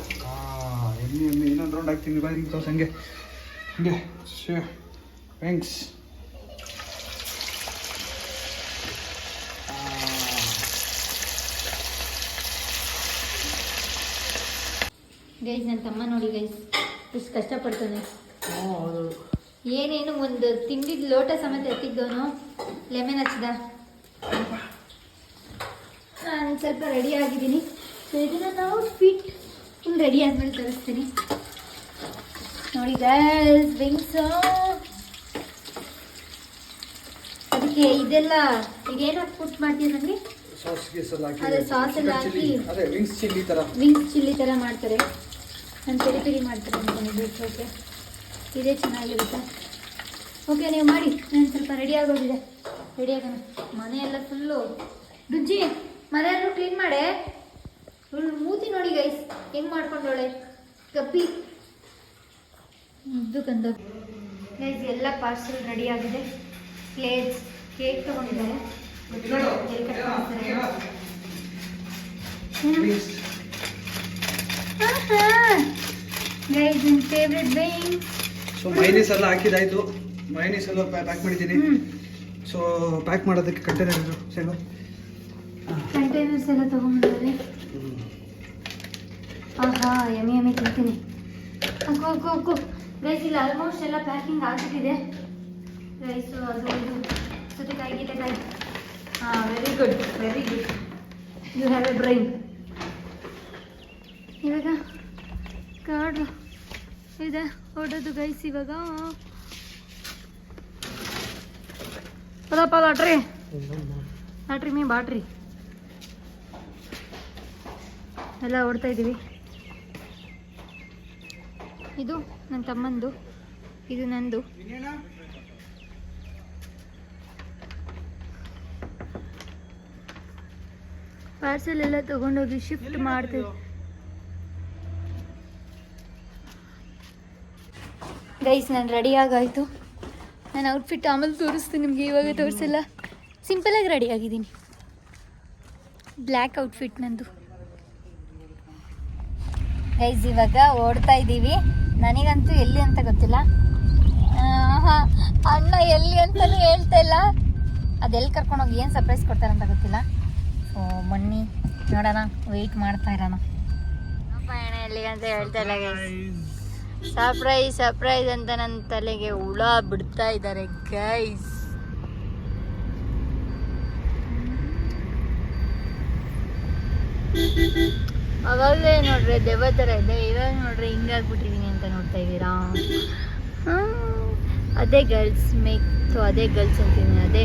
ಎಮ್ಮೆ ಇನ್ನೊಂದು ರೌಂಡ್ ಹಾಕ್ತೀನಿ. ಬಾಯಿ ತೋರ್ಸ್ ಹಂಗೆ ಹಂಗೆ ವಿಂಗ್ಸ್. ಗೈಸ್ ನನ್ನ ತಮ್ಮ ನೋಡಿ ಗೈಸ್ ಎಷ್ಟು ಕಷ್ಟಪಡ್ತಾನೆ. ಏನೇನು ಒಂದು ತಿಂಡಿದ ಲೋಟ ಸಮೇತ ಎತ್ತಿದ್ದವನು ಲೆಮನ್ ಹಚ್ಚಿದ. ನಾನು ಸ್ವಲ್ಪ ರೆಡಿ ಆಗಿದ್ದೀನಿ. ಸೊ ಇದನ್ನು ನಾವು ಫಿಟ್ ಫುಲ್ ರೆಡಿ ಆದಮೇಲೆ ತರಿಸ್ತೀನಿ. ನೋಡಿ ಗೈಸ್ ವಿಂಗ್ಸು. ಅದಕ್ಕೆ ಇದೆಲ್ಲ ಈಗ ಏನಾಗಿ ಪುಟ್ ಮಾಡ್ತೀವಿ ನನಗೆ ಅದೇ ಸಾಸ್ ಎಲ್ಲ ಹಾಕಿ ವಿಂಗ್ಸ್ ಚಿಲ್ಲಿ ಥರ ಮಾಡ್ತಾರೆ. ನಾನು ಪೆರಿ ಪೆರಿ ಮಾಡ್ತಾರೆ ಅಂದ್ಕೊಂಡಿದ್ದೆ. ಓಕೆ, ಇದೇ ಚೆನ್ನಾಗಿರುತ್ತೆ. ಓಕೆ ನೀವು ಮಾಡಿ, ನಾನು ಸ್ವಲ್ಪ ರೆಡಿ ಆಗೋದಿದೆ. ರೆಡಿ ಆಗೋಣ. ಮನೆಯೆಲ್ಲ ಫುಲ್ಲು ರುಚಿ, ಮನೆಯಲ್ಲೂ ಕ್ಲೀನ್ ಮಾಡೆ. ಫುಲ್ ಮೂತಿ ನೋಡಿ ಗೈಸ್ ಹೆಂಗೆ ಮಾಡ್ಕೊಂಡೋಳೆ ಕಪ್ಪಿ ಮುದ್ದು ಕಂದ. ಗೈಸ್ ಎಲ್ಲ ಪಾರ್ಸಲ್ ರೆಡಿ ಆಗಿದೆ. ಪ್ಲೇಟ್ಸ್, ಕೇಕ್ ತೊಗೊಂಡಿದ್ದಾರೆ. ಗೈಸ್ ನನ್ನ ಫೇವ್ರೆಟ್ ವಿಂಗ್ಸ್. ಸೊ ಮೈನೀಸ್ ಎಲ್ಲ ಹಾಕಿದಾಯ್ತು. ಮೈನೀಸ್ ಎಲ್ಲ ಪ್ಯಾಕ್ ಮಾಡಿದ್ದೀನಿ. ಸೊ ಪ್ಯಾಕ್ ಮಾಡೋದಕ್ಕೆ ಕಂಟೈನರ್ಸ್ ಎಲ್ಲ ತೊಗೊಂಡಿದ್ದಾರೆ. ಆಹಾ ಯಮ್ಮಿ ತಿಂತೀನಿ. ಅಕ್ಕೋ ಗೈಸ್ ಇಲ್ಲಿ ಆಲ್ಮೋಸ್ಟ್ ಎಲ್ಲ ಪ್ಯಾಕಿಂಗ್ ಆಗಿಬಿಟ್ಟಿದೆ. ರೈಸು ಅದು ಇದು ಸೌತೆಕಾಯಿ ಗೀತೆಕಾಯಿ. Very good you have a brain. ಇವಾಗ ಕಾರ್ಡ್ ಇದೆ ಹೊಡೋದು ಗೈಸ್. ಇವಾಗ ಅದಪ್ಪ ಲಾಟ್ರಿ ಮೀ ಬಾಟ್ರಿ ಎಲ್ಲ ಓಡ್ತಾ ಇದ್ದೀವಿ. ಇದು ನನ್ನ ತಮ್ಮಂದು, ಇದು ನಂದು. ಪಾರ್ಸೆಲ್ ಎಲ್ಲ ತೊಗೊಂಡೋಗಿ ಶಿಫ್ಟ್ ಮಾಡ್ತೀವಿ. ಗೈಸ್ ನಾನು ರೆಡಿ ಆಗಾಯಿತು. ನಾನು ಔಟ್ಫಿಟ್ ಆಮೇಲೆ ತೋರಿಸ್ತೀನಿ ನಿಮಗೆ, ಇವಾಗ ತೋರಿಸಿಲ್ಲ. ಸಿಂಪಲಾಗಿ ರೆಡಿ ಆಗಿದ್ದೀನಿ. ಬ್ಲ್ಯಾಕ್ ಔಟ್ಫಿಟ್ ನಂದು. ಗೈಸ್ ಇವಾಗ ಓಡ್ತಾ ಇದ್ದೀವಿ. ನನಗಂತೂ ಎಲ್ಲಿ ಅಂತ ಗೊತ್ತಿಲ್ಲ. ಅಣ್ಣ ಎಲ್ಲಿ ಅಂತಲೂ ಹೇಳ್ತಾ ಇಲ್ಲ. ಅದೆಲ್ಲಿ ಕರ್ಕೊಂಡೋಗಿ ಏನು ಸರ್ಪ್ರೈಸ್ ಕೊಡ್ತಾರಂತ ಗೊತ್ತಿಲ್ಲ. ಸೊ ಬನ್ನಿ ನೋಡೋಣ, ವೆಯ್ಟ್ ಮಾಡ್ತಾ ಇರೋಣ. ಪಯಣ ಎಲ್ಲಿಗೆ ಅಂತ ಹೇಳ್ತಾ ಇಲ್ಲ ಗೈಸ್. ಸರ್ಪ್ರೈಸ್ ಅಂತ ನನ್ನ ತಲೆಗೆ ಹುಳ ಬಿಡ್ತಾ ಇದ್ದಾರೆ ಗೈಸ್. ಅವಾಗಲೇ ನೋಡ್ರಿ ದೆವ್ವ ಥರ ಇದೆ, ಇವಾಗ ನೋಡ್ರಿ ಹಿಂಗಾಗ್ಬಿಟ್ಟಿದ್ದೀನಿ ಅಂತ ನೋಡ್ತಾ ಇದ್ದೀರಾ. ಅದೇ ಗರ್ಲ್ಸ್ ಮೇಕ್, ಸೊ ಅದೇ ಗರ್ಲ್ಸ್ ಅಂತೀನಿ, ಅದೇ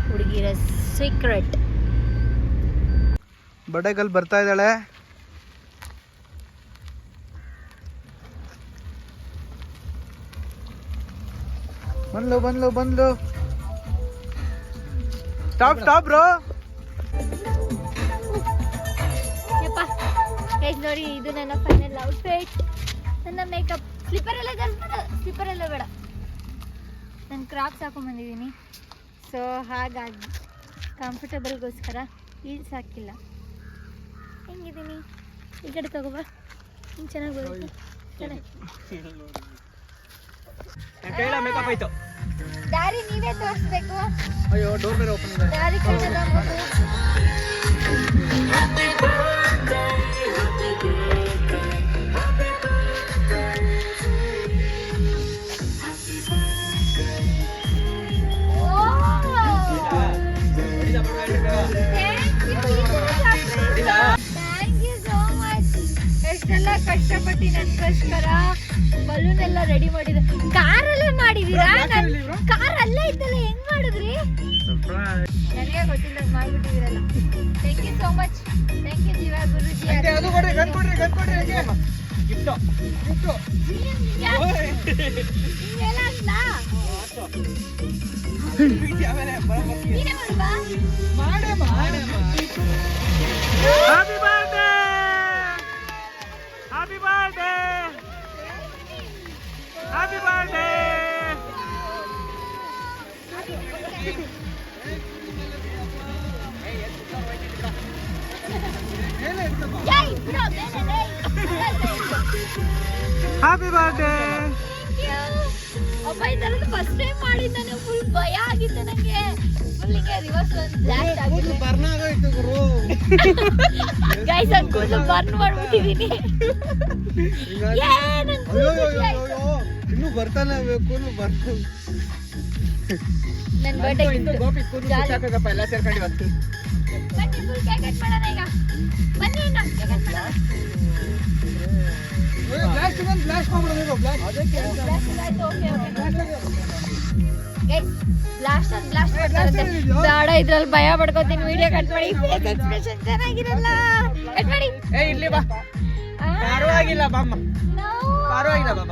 ಹುಡುಗಿರ ಸೀಕ್ರೆಟ್. ಬಡಗಲ್ ಬರ್ತಾ ಇದ್ದಾಳೆ. ಬಂದ್ಲು ಸ್ಟಾಪ್ ಬ್ರೋ. ಯಪ್ಪ ಗೈಸ್ ನೋಡಿ, ಇದು ನನ್ನ ಫೈನಲ್ ಔಟ್ಫಿಟ್. ನನ್ನ ಮೇಕಪ್ ಸ್ಲಿಪ್ಪರ್ ಎಲ್ಲ ಬೇಡ, ನಾನು ಕ್ರಾಕ್ಸ್ ಹಾಕೊಂಡ್ಬಂದಿದ್ದೀನಿ. ಸೊ ಹಾಗಾಗಿ ಕಂಫರ್ಟಬಲ್ಗೋಸ್ಕರ ಹೀಲ್ಸ್ ಹಾಕಿಲ್ಲ. ಹೆಂಗಿದ್ದೀನಿ? ಈ ಕಡೆ ತಗೋಬಾ, ಹಿಂಗೆ ಚೆನ್ನಾಗಿ ಬರುತ್ತೆ. ಮೇಕಪ್ ಆಯ್ತು. ದಾರಿ ನೀವೇ ತೋರಿಸ್ಬೇಕು. ಅಯ್ಯೋ ಡೋರ್ ಬೇರೆ ಓಪನ್ ಇದೆ. ದಾರಿ ಕಡೆಲ್ಲ ಎಷ್ಟೆಲ್ಲ ಕಷ್ಟಪಟ್ಟು ನನಗೋಸ್ಕರ ಬಲೂನ್ ಎಲ್ಲ ರೆಡಿ ಮಾಡಿದೆ. ಕಾರಲ್ಲೇ ಮಾಡಿದೀರಾ? ಕಾರ್ ಅಲ್ಲೇ ಇದ್ದಲ್ಲ, ಹೆಂಗ್ ಮಾಡಿದ್ರಿ? ನನಗೆ ಗೊತ್ತಿಲ್ಲ, ಮಾಡ್ಬಿಟ್ಟಿದ್ದೀರಲ್ಲ. Thank you so much. Thank you Jeeva Guruji. ಅದು ಕೊಡ್ರಿ, ಗನ್ ಕೊಡ್ರಿ ಹೇಗೆ? ಗಿಫ್ಟ್ ಹಿಂಗೆಲ್ಲ ಅಲ್ಲ. ನೀನೇ ಮಾಡ್ಬಾ? ಜೈ ಬಿಡೋ, ಬೇರೆ ಹ್ಯಾಪಿ ಬರ್ಡೇ. ಅಪ್ಪ, ಈ ಥರದ್ದು ಫಸ್ಟ್ ಟೈಮ್ ಮಾಡಿದ್ದು. ನನಗೆ ಫುಲ್ ಭಯ ಆಗಿತ್ತು. ನನಗೆ ಫುಲ್ ಹಿಂಗೆ ರಿವರ್ಸ್ ಬ್ಲಾಸ್ಟ್ ಆಗಿತ್ತು. ಬರ್ನ್ ಆಗೋಯ್ತು ಗುರು. ಗೈಸ್, ನಾನು ಕೂದಲು ಬರ್ನ್ ಮಾಡ್ಬಿಟ್ಟಿದ್ದೀನಿ. ಇನ್ನು ಬರ್ತಾನೆ ಬೇಕು. ನನ್ನ ಬರ್ಡೇ ಗೋಪಿ ಕೂದಲು ಸಾಕಾಗಪ್ಪ, ಎಲ್ಲ ಸೇರ್ಕೊಂಡು ಇವತ್ತು. ಬನ್ನಿ, ಫುಲ್ ಕೇಕ್ ಕಟ್ ಮಾಡೋಣ ಈಗ. ಬನ್ನಿ, ಇನ್ನು ಕೇಕ್ ಕಟ್ ಮಾಡೋಣ. ಬ್ಲಾಸ್ಟ್ ಮಾಡ್ಬಿಡೋದು. ಬ್ಲಾಸ್ಟ್ ಆಯ್ತು. ಓಕೆ ಗೈಸ್, ಬ್ಲಾಸ್ಟ್ ಮಾಡ್ತಾರಂತೆ. ಬೇಡ, ಇದ್ರಲ್ಲಿ ಭಯ ಪಡ್ಕೋತೀನಿ. ವಿಡಿಯೋ ಕಟ್ ಮಾಡಿ. ಫೇಸ್ ಎಕ್ಸ್ಪ್ರೆಷನ್ ಚೆನ್ನಾಗಿರಲ್ಲ. ಕಟ್ ಮಾಡಿ. ಇಲ್ಲಿ ಬಾ, ಪರವಾಗಿಲ್ಲ ಬಾಮ್ಮ, ನೋ ಪರವಾಗಿಲ್ಲ ಬಾ.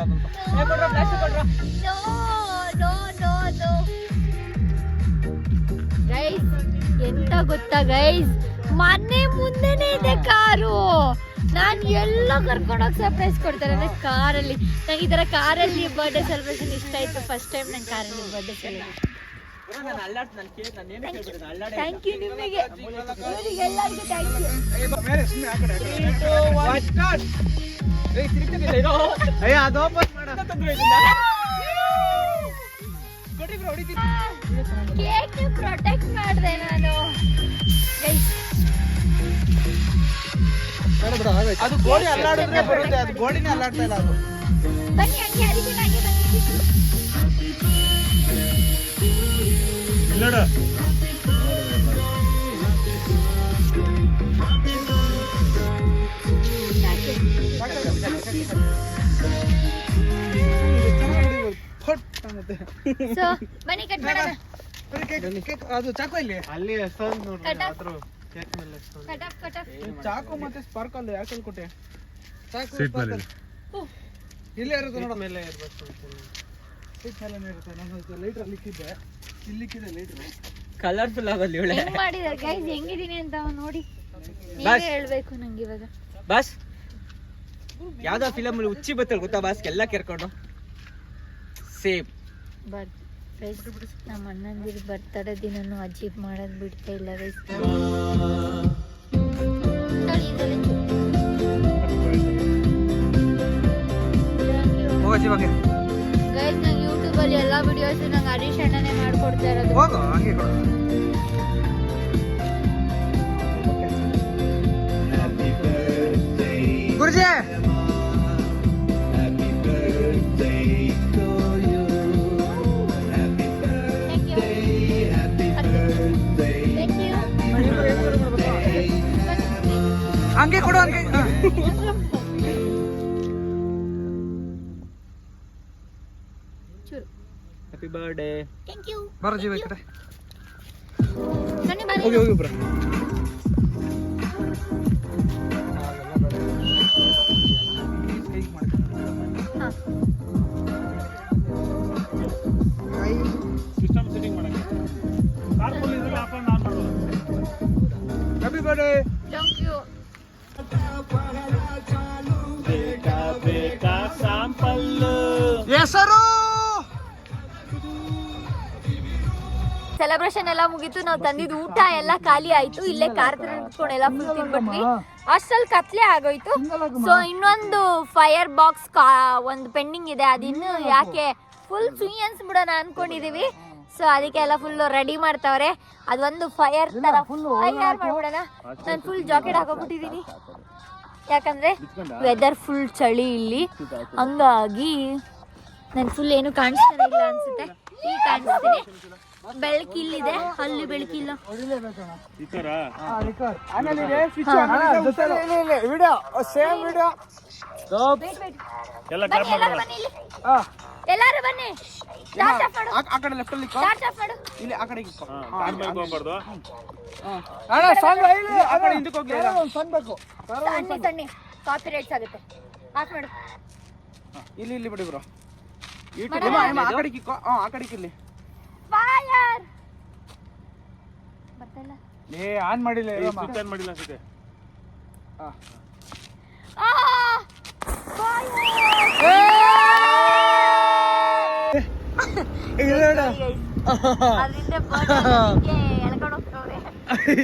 ಕೊಡ್ರ ಪ್ಲಾಸ್ಟಿಕ್ ಕೊಡ್ರ. ನೋ ಗೈಸ್, ಎಂತ ಗೊತ್ತಾ ಗೈಸ್, ಮನೆ ಮುಂದೆನೇ ಇದೆ ಕಾರು. ನಾನು ಎಲ್ಲೋ ಕರ್ಕೊಂಡೋಗಿ ಸರ್ಪ್ರೈಸ್ ಕೊಡ್ತಾರೆ ಅಂದ್ರೆ ಕಾರಲ್ಲಿ. ನಂಗೆ ಈ ಥರ ಕಾರಲ್ಲಿ ಬರ್ಡೇ ಸೆಲೆಬ್ರೇಷನ್ ಇಷ್ಟ ಆಯ್ತು. ಫಸ್ಟ್ ಟೈಮ್ ನಂಗೆ ಕಾರಲ್ಲಿ ಬರ್ಡೇ ಸೆಲೆಬ್ರೇಷನ್. ಥ್ಯಾಂಕ್ ಯು ನಿಮಗೆ, ಎಲ್ಲರಿಗೂ ಥ್ಯಾಂಕ್ ಯು. ಅದು ಓಪನ್ ಮಾಡ. ಕೇಕ್ ಪ್ರೊಟೆಕ್ಟ್ ಮಾಡಿದೆ ನಾನು ಗೈಸ್. ಅದು ಗೋಡೆ ಅಲ್ಲಾಡಿದ್ರೆ ಬರುತ್ತೆ, ಅದು ಗೋಡೆನೇ ಅಲ್ಲಾಡ್ತಾ ಇಲ್ಲ. ಅದು ಬನ್ನಿ, ಹಂಗೆ ಅದಕ್ಕೆ ನನಗೆ ಇಲ್ಲಡ ಸೊ ಬನ್ನಿ ಕಟ್ ಮಾಡೋಣ. ಅದು ಚಾಕು ಇಲ್ಲಿ ಅಲ್ಲಿ ಎಷ್ಟೊಂದು ನೋಡ್ರಿ. Cut off. ಅದ್ರ ಕೇಕ್ ಮೇಲೆ ಎಷ್ಟೊಂದು ಕಟ್ ಆಫ್. ಚಾಕು ಮತ್ತೆ ಸ್ಪಾರ್ಕಲ್ ಯಾಕೆ ಕೊಟ್ಟೆ? ಚಾಕು ಸೀಟ್ ಮೇಲೆ ಇಲ್ಲೇ ಇರುತ್ತೆ ನೋಡ. ಮೇಲೆ ಇರ್ಬೇಕು. ಸೀಟ್ ಮೇಲೆನೇ ಇರುತ್ತೆ. ನಾನು ಲೈಟ್ರ್ ಅಲ್ಲಿಕ್ಕಿದ್ದೆ, ಇಲ್ಲಿಕ್ಕಿದೆ ಲೈಟ್ರ್. ಕಲರ್ಫುಲ್ ಆಗಲ್ಲಿ ಇವಳೆ. ಹೆಂಗ್ ಮಾಡಿದಾರೆ ಗೈಸ್, ಹೆಂಗಿದೀನಿ ಅಂತ ನೋಡಿ ನೀವೇ ಬಸ್. ಹೇಳ್ಬೇಕು ನಂಗೆ ಇವಾಗ. ಬಸ್ ಯಾವ್ದೋ ಫಿಲಮ್ ಅಲ್ಲಿ ಉಚ್ಚಿ ಬತ್ತಲ್ ಗೊತ್ತಾ ಬಾಸ್, ಎಲ್ಲ ಕೆರ್ಕೊಂಡು ಸೇಮ್. ಗೈಸ್, ನಮ್ಮ ಅಣ್ಣಂದಿರ ಬರ್ತಡೇ ದಿನನೂ ಅಚೀವ್ ಮಾಡೋದು ಬಿಡ್ತಾ ಇಲ್ಲ ಗೈಸ್. ಗೈಸ್, ನಂಗೆ ಯೂಟ್ಯೂಬಲ್ಲಿ ಎಲ್ಲ ವಿಡಿಯೋಸ್ ನಂಗೆ ಹರೀಶ್ ಅಣ್ಣನೇ ಮಾಡ್ಕೊಡ್ತಾ ಇರೋದು. ಹೋಗೋ ಹಂಗೆ ಕೊಡು. ಗುರುಜಿ ಹಂಗೆ ಕೊಡು, ಹಂಗೆ. Happy birthday. Thank you. ಬರೋ ಜೀವ ಈ ಕಡೆ. ಬನ್ನಿ ಬನ್ನಿ. ಹೋಗಿ ಹೋಗಿ ಬ್ರೋ. ಹಾ. ಕೈ ಹೆಸರು ಸೆಲೆಬ್ರೇಷನ್ ಎಲ್ಲ ಮುಗೀತು. ನಾವು ತಂದಿದ್ದು ಊಟ ಎಲ್ಲ ಖಾಲಿ ಆಯ್ತು. ಇಲ್ಲೇ ಕಾರ್ ಹತ್ರ ನಿಂತ್ಕೊಂಡು ಎಲ್ಲ ಫುಲ್ ತಿನ್ಬಿಟ್ವಿ. ಅಷ್ಟಲ್ಲಿ ಕತ್ಲೆ ಆಗೋಯ್ತು. ಸೊ ಇನ್ನೊಂದು ಫೈರ್ ಬಾಕ್ಸ್ ಒಂದು ಪೆಂಡಿಂಗ್ ಇದೆ. ಅದಿನ್ನು ಯಾಕೆ ಫುಲ್ ಸುಯಿ ಅನ್ಸ್ಬಿಡೋಣ ಅನ್ಕೊಂಡಿದೀವಿ. ಸೊ ಅದಕ್ಕೆ ಎಲ್ಲ ಫುಲ್ ರೆಡಿ ಮಾಡ್ತಾವ್ರೆ. ಅದೊಂದು ಫೈರ್ ತರ ಫೈರ್ ಮಾಡ್ಬಿಡೋಣ. ನಾನು ಫುಲ್ ಜಾಕೆಟ್ ಹಾಕೋಬಿಟ್ಟಿದ್ದೀನಿ ಯಾಕಂದ್ರೆ ವೆದರ್ ಫುಲ್ ಚಳಿ ಇಲ್ಲಿ. ಹಂಗಾಗಿ ನಾನು ಫುಲ್ ಏನು ಕಾಣಿಸ್ತಾನೆ ಇಲ್ಲ ಅನ್ಸುತ್ತೆ. ಈಗ ಕಾಣಿಸ್ತೀನಿ. ಬೆಳಕಿಲ್ಲಿದೆ, ಅಲ್ಲಿ ಬೆಳಕಿಲ್ಲ. ಎಲ್ಲಾರು ಬನ್ನಿ. ಆ ಕಡೆ ಲೆಫ್ಟ್ ಅಲ್ಲಿ ಇಲ್ಲಿ ಆ ಕಡೆ ಆ ಕಡೆ ಹಿಂದಕ್ಕೆ ಹೋಗ್ಲಿ. ಸಣ್ಣ ಕಾಪಿ ರೈಟ್ಸ್ ಆಗುತ್ತೆ. ಆಫ್ ಮಾಡು. ಇಲ್ಲಿ ಬಿಡಿ ಬ್ರೋ. ಆ ಕಡೆಗೆ ಆ ಕಡೆಗೆ ಇಲ್ಲಿ ಫೈರ್ ಬರ್ತಲ್ಲ. ಆನ್ ಮಾಡಿಲ್ಲ ಸ್ವಿಚ್ ಮಾಡಿಲ್ಲ ಅನ್ಸುತ್ತೆ.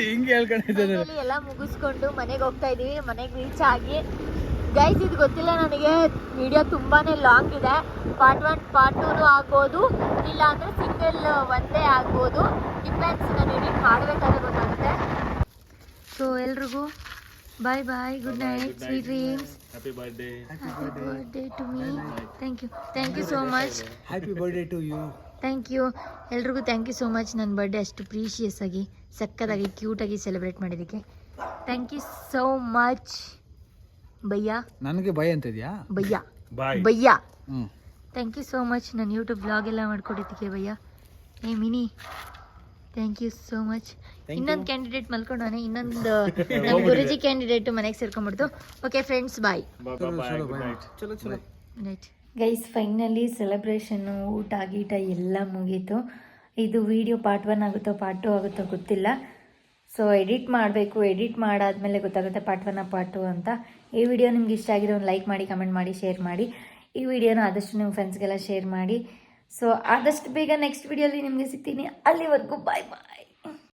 ಹಿಂಗೆ ಹೇಳ್ಕೊಂಡಿದ್ದೆ. ಎಲ್ಲ ಮುಗಿಸ್ಕೊಂಡು ಮನೆಗೆ ಹೋಗ್ತಾ ಇದೀವಿ. ಮನೆಗೆ ರೀಚ್ ಆಗಿ ಗೈಸ್ ಇದು ಗೊತ್ತಿಲ್ಲ ನನಗೆ, ವಿಡಿಯೋ ತುಂಬಾನೇ ಲಾಂಗ್ ಇದೆ. ಪಾರ್ಟ್ 1 ಪಾರ್ಟ್ 2 ಆಗ್ಬೋದು, ಇಲ್ಲ ಅಂದ್ರೆ ಸಿಂಗಲ್ ಒಂದೇ ಆಗ್ಬೋದು. ಡಿಪೆಂಡ್ಸ್, ನಾನು ಎಡಿಟ್ ಮಾಡಬೇಕಾದ್ರೆ ಗೊತ್ತಾಗುತ್ತೆ. ಸೊ ಎಲ್ರಿಗೂ bye bye, good night, sweet dreams, happy birthday to me. Thank you so much. Happy birthday to you. Thank you ಎಲ್ರಿಗೂ. Thank you so much. ನನ್ನ ಬರ್ಡೇ ಅಷ್ಟು ಪ್ರೀಶಿಯಸ್ ಆಗಿ, ಸಕ್ಕತ್ತಾಗಿ, ಕ್ಯೂಟಾಗಿ ಸೆಲೆಬ್ರೇಟ್ ಮಾಡಿದ್ದಕ್ಕೆ ಥ್ಯಾಂಕ್ ಯು ಸೋ ಮಚ್ ಭಯ್ಯ. ನನಗೆ ಭಯ ಅಂತ ಇದೆಯಾ? ಭಯ್ಯ ಬಾಯ್ ಭಯ್ಯ. Thank you so much. ನಾನು ಯೂಟ್ಯೂಬ್ ಬ್ಲಾಗ್ ಎಲ್ಲ ಮಾಡ್ಕೊಟ್ಟಿದ್ದಕ್ಕೆ ಭಯ್ಯ. ಏ Mini, thank you so much. ಇನ್ನೊಂದು ಕ್ಯಾಂಡಿಡೇಟ್ ಮಲ್ಕೊಂಡವನೆ. ಇನ್ನೊಂದು ನನ್ನ ಗುರುಜಿ ಕ್ಯಾಂಡಿಡೇಟ್ ಮನೆಗೆ ಸೇರ್ಕೊಂಡ್ಬಿಡ್ತು. ಓಕೆ ಫ್ರೆಂಡ್ಸ್, ಬಾಯ್. ರೈಟ್ ಗೈಸ್, ಫೈನಲಿ ಸೆಲೆಬ್ರೇಷನ್ನು, ಊಟ ಗೀಟ ಎಲ್ಲ ಮುಗೀತು. ಇದು ವಿಡಿಯೋ ಪಾರ್ಟ್ 1 ಆಗುತ್ತೋ ಪಾರ್ಟ್ 2 ಆಗುತ್ತೋ ಗೊತ್ತಿಲ್ಲ. ಸೊ ಎಡಿಟ್ ಮಾಡಬೇಕು. ಎಡಿಟ್ ಮಾಡಾದ್ಮೇಲೆ ಗೊತ್ತಾಗುತ್ತೆ ಪಾರ್ಟ್ 1 ಪಾರ್ಟ್ 2 ಅಂತ. ಈ ವಿಡಿಯೋ ನಿಮ್ಗೆ ಇಷ್ಟ ಆಗಿರೋ ಒಂದು ಲೈಕ್ ಮಾಡಿ, ಕಮೆಂಟ್ ಮಾಡಿ, ಶೇರ್ ಮಾಡಿ. ಈ ವಿಡಿಯೋನ ಆದಷ್ಟು ನಿಮ್ಮ ಫ್ರೆಂಡ್ಸ್ಗೆಲ್ಲ ಶೇರ್ ಮಾಡಿ. ಸೊ ಆದಷ್ಟು ಬೇಗ ನೆಕ್ಸ್ಟ್ ವಿಡಿಯೋಲಿ ನಿಮಗೆ ಸಿಗ್ತೀನಿ. ಅಲ್ಲಿವರೆಗೂ ಬಾಯ್ ಬಾಯ್.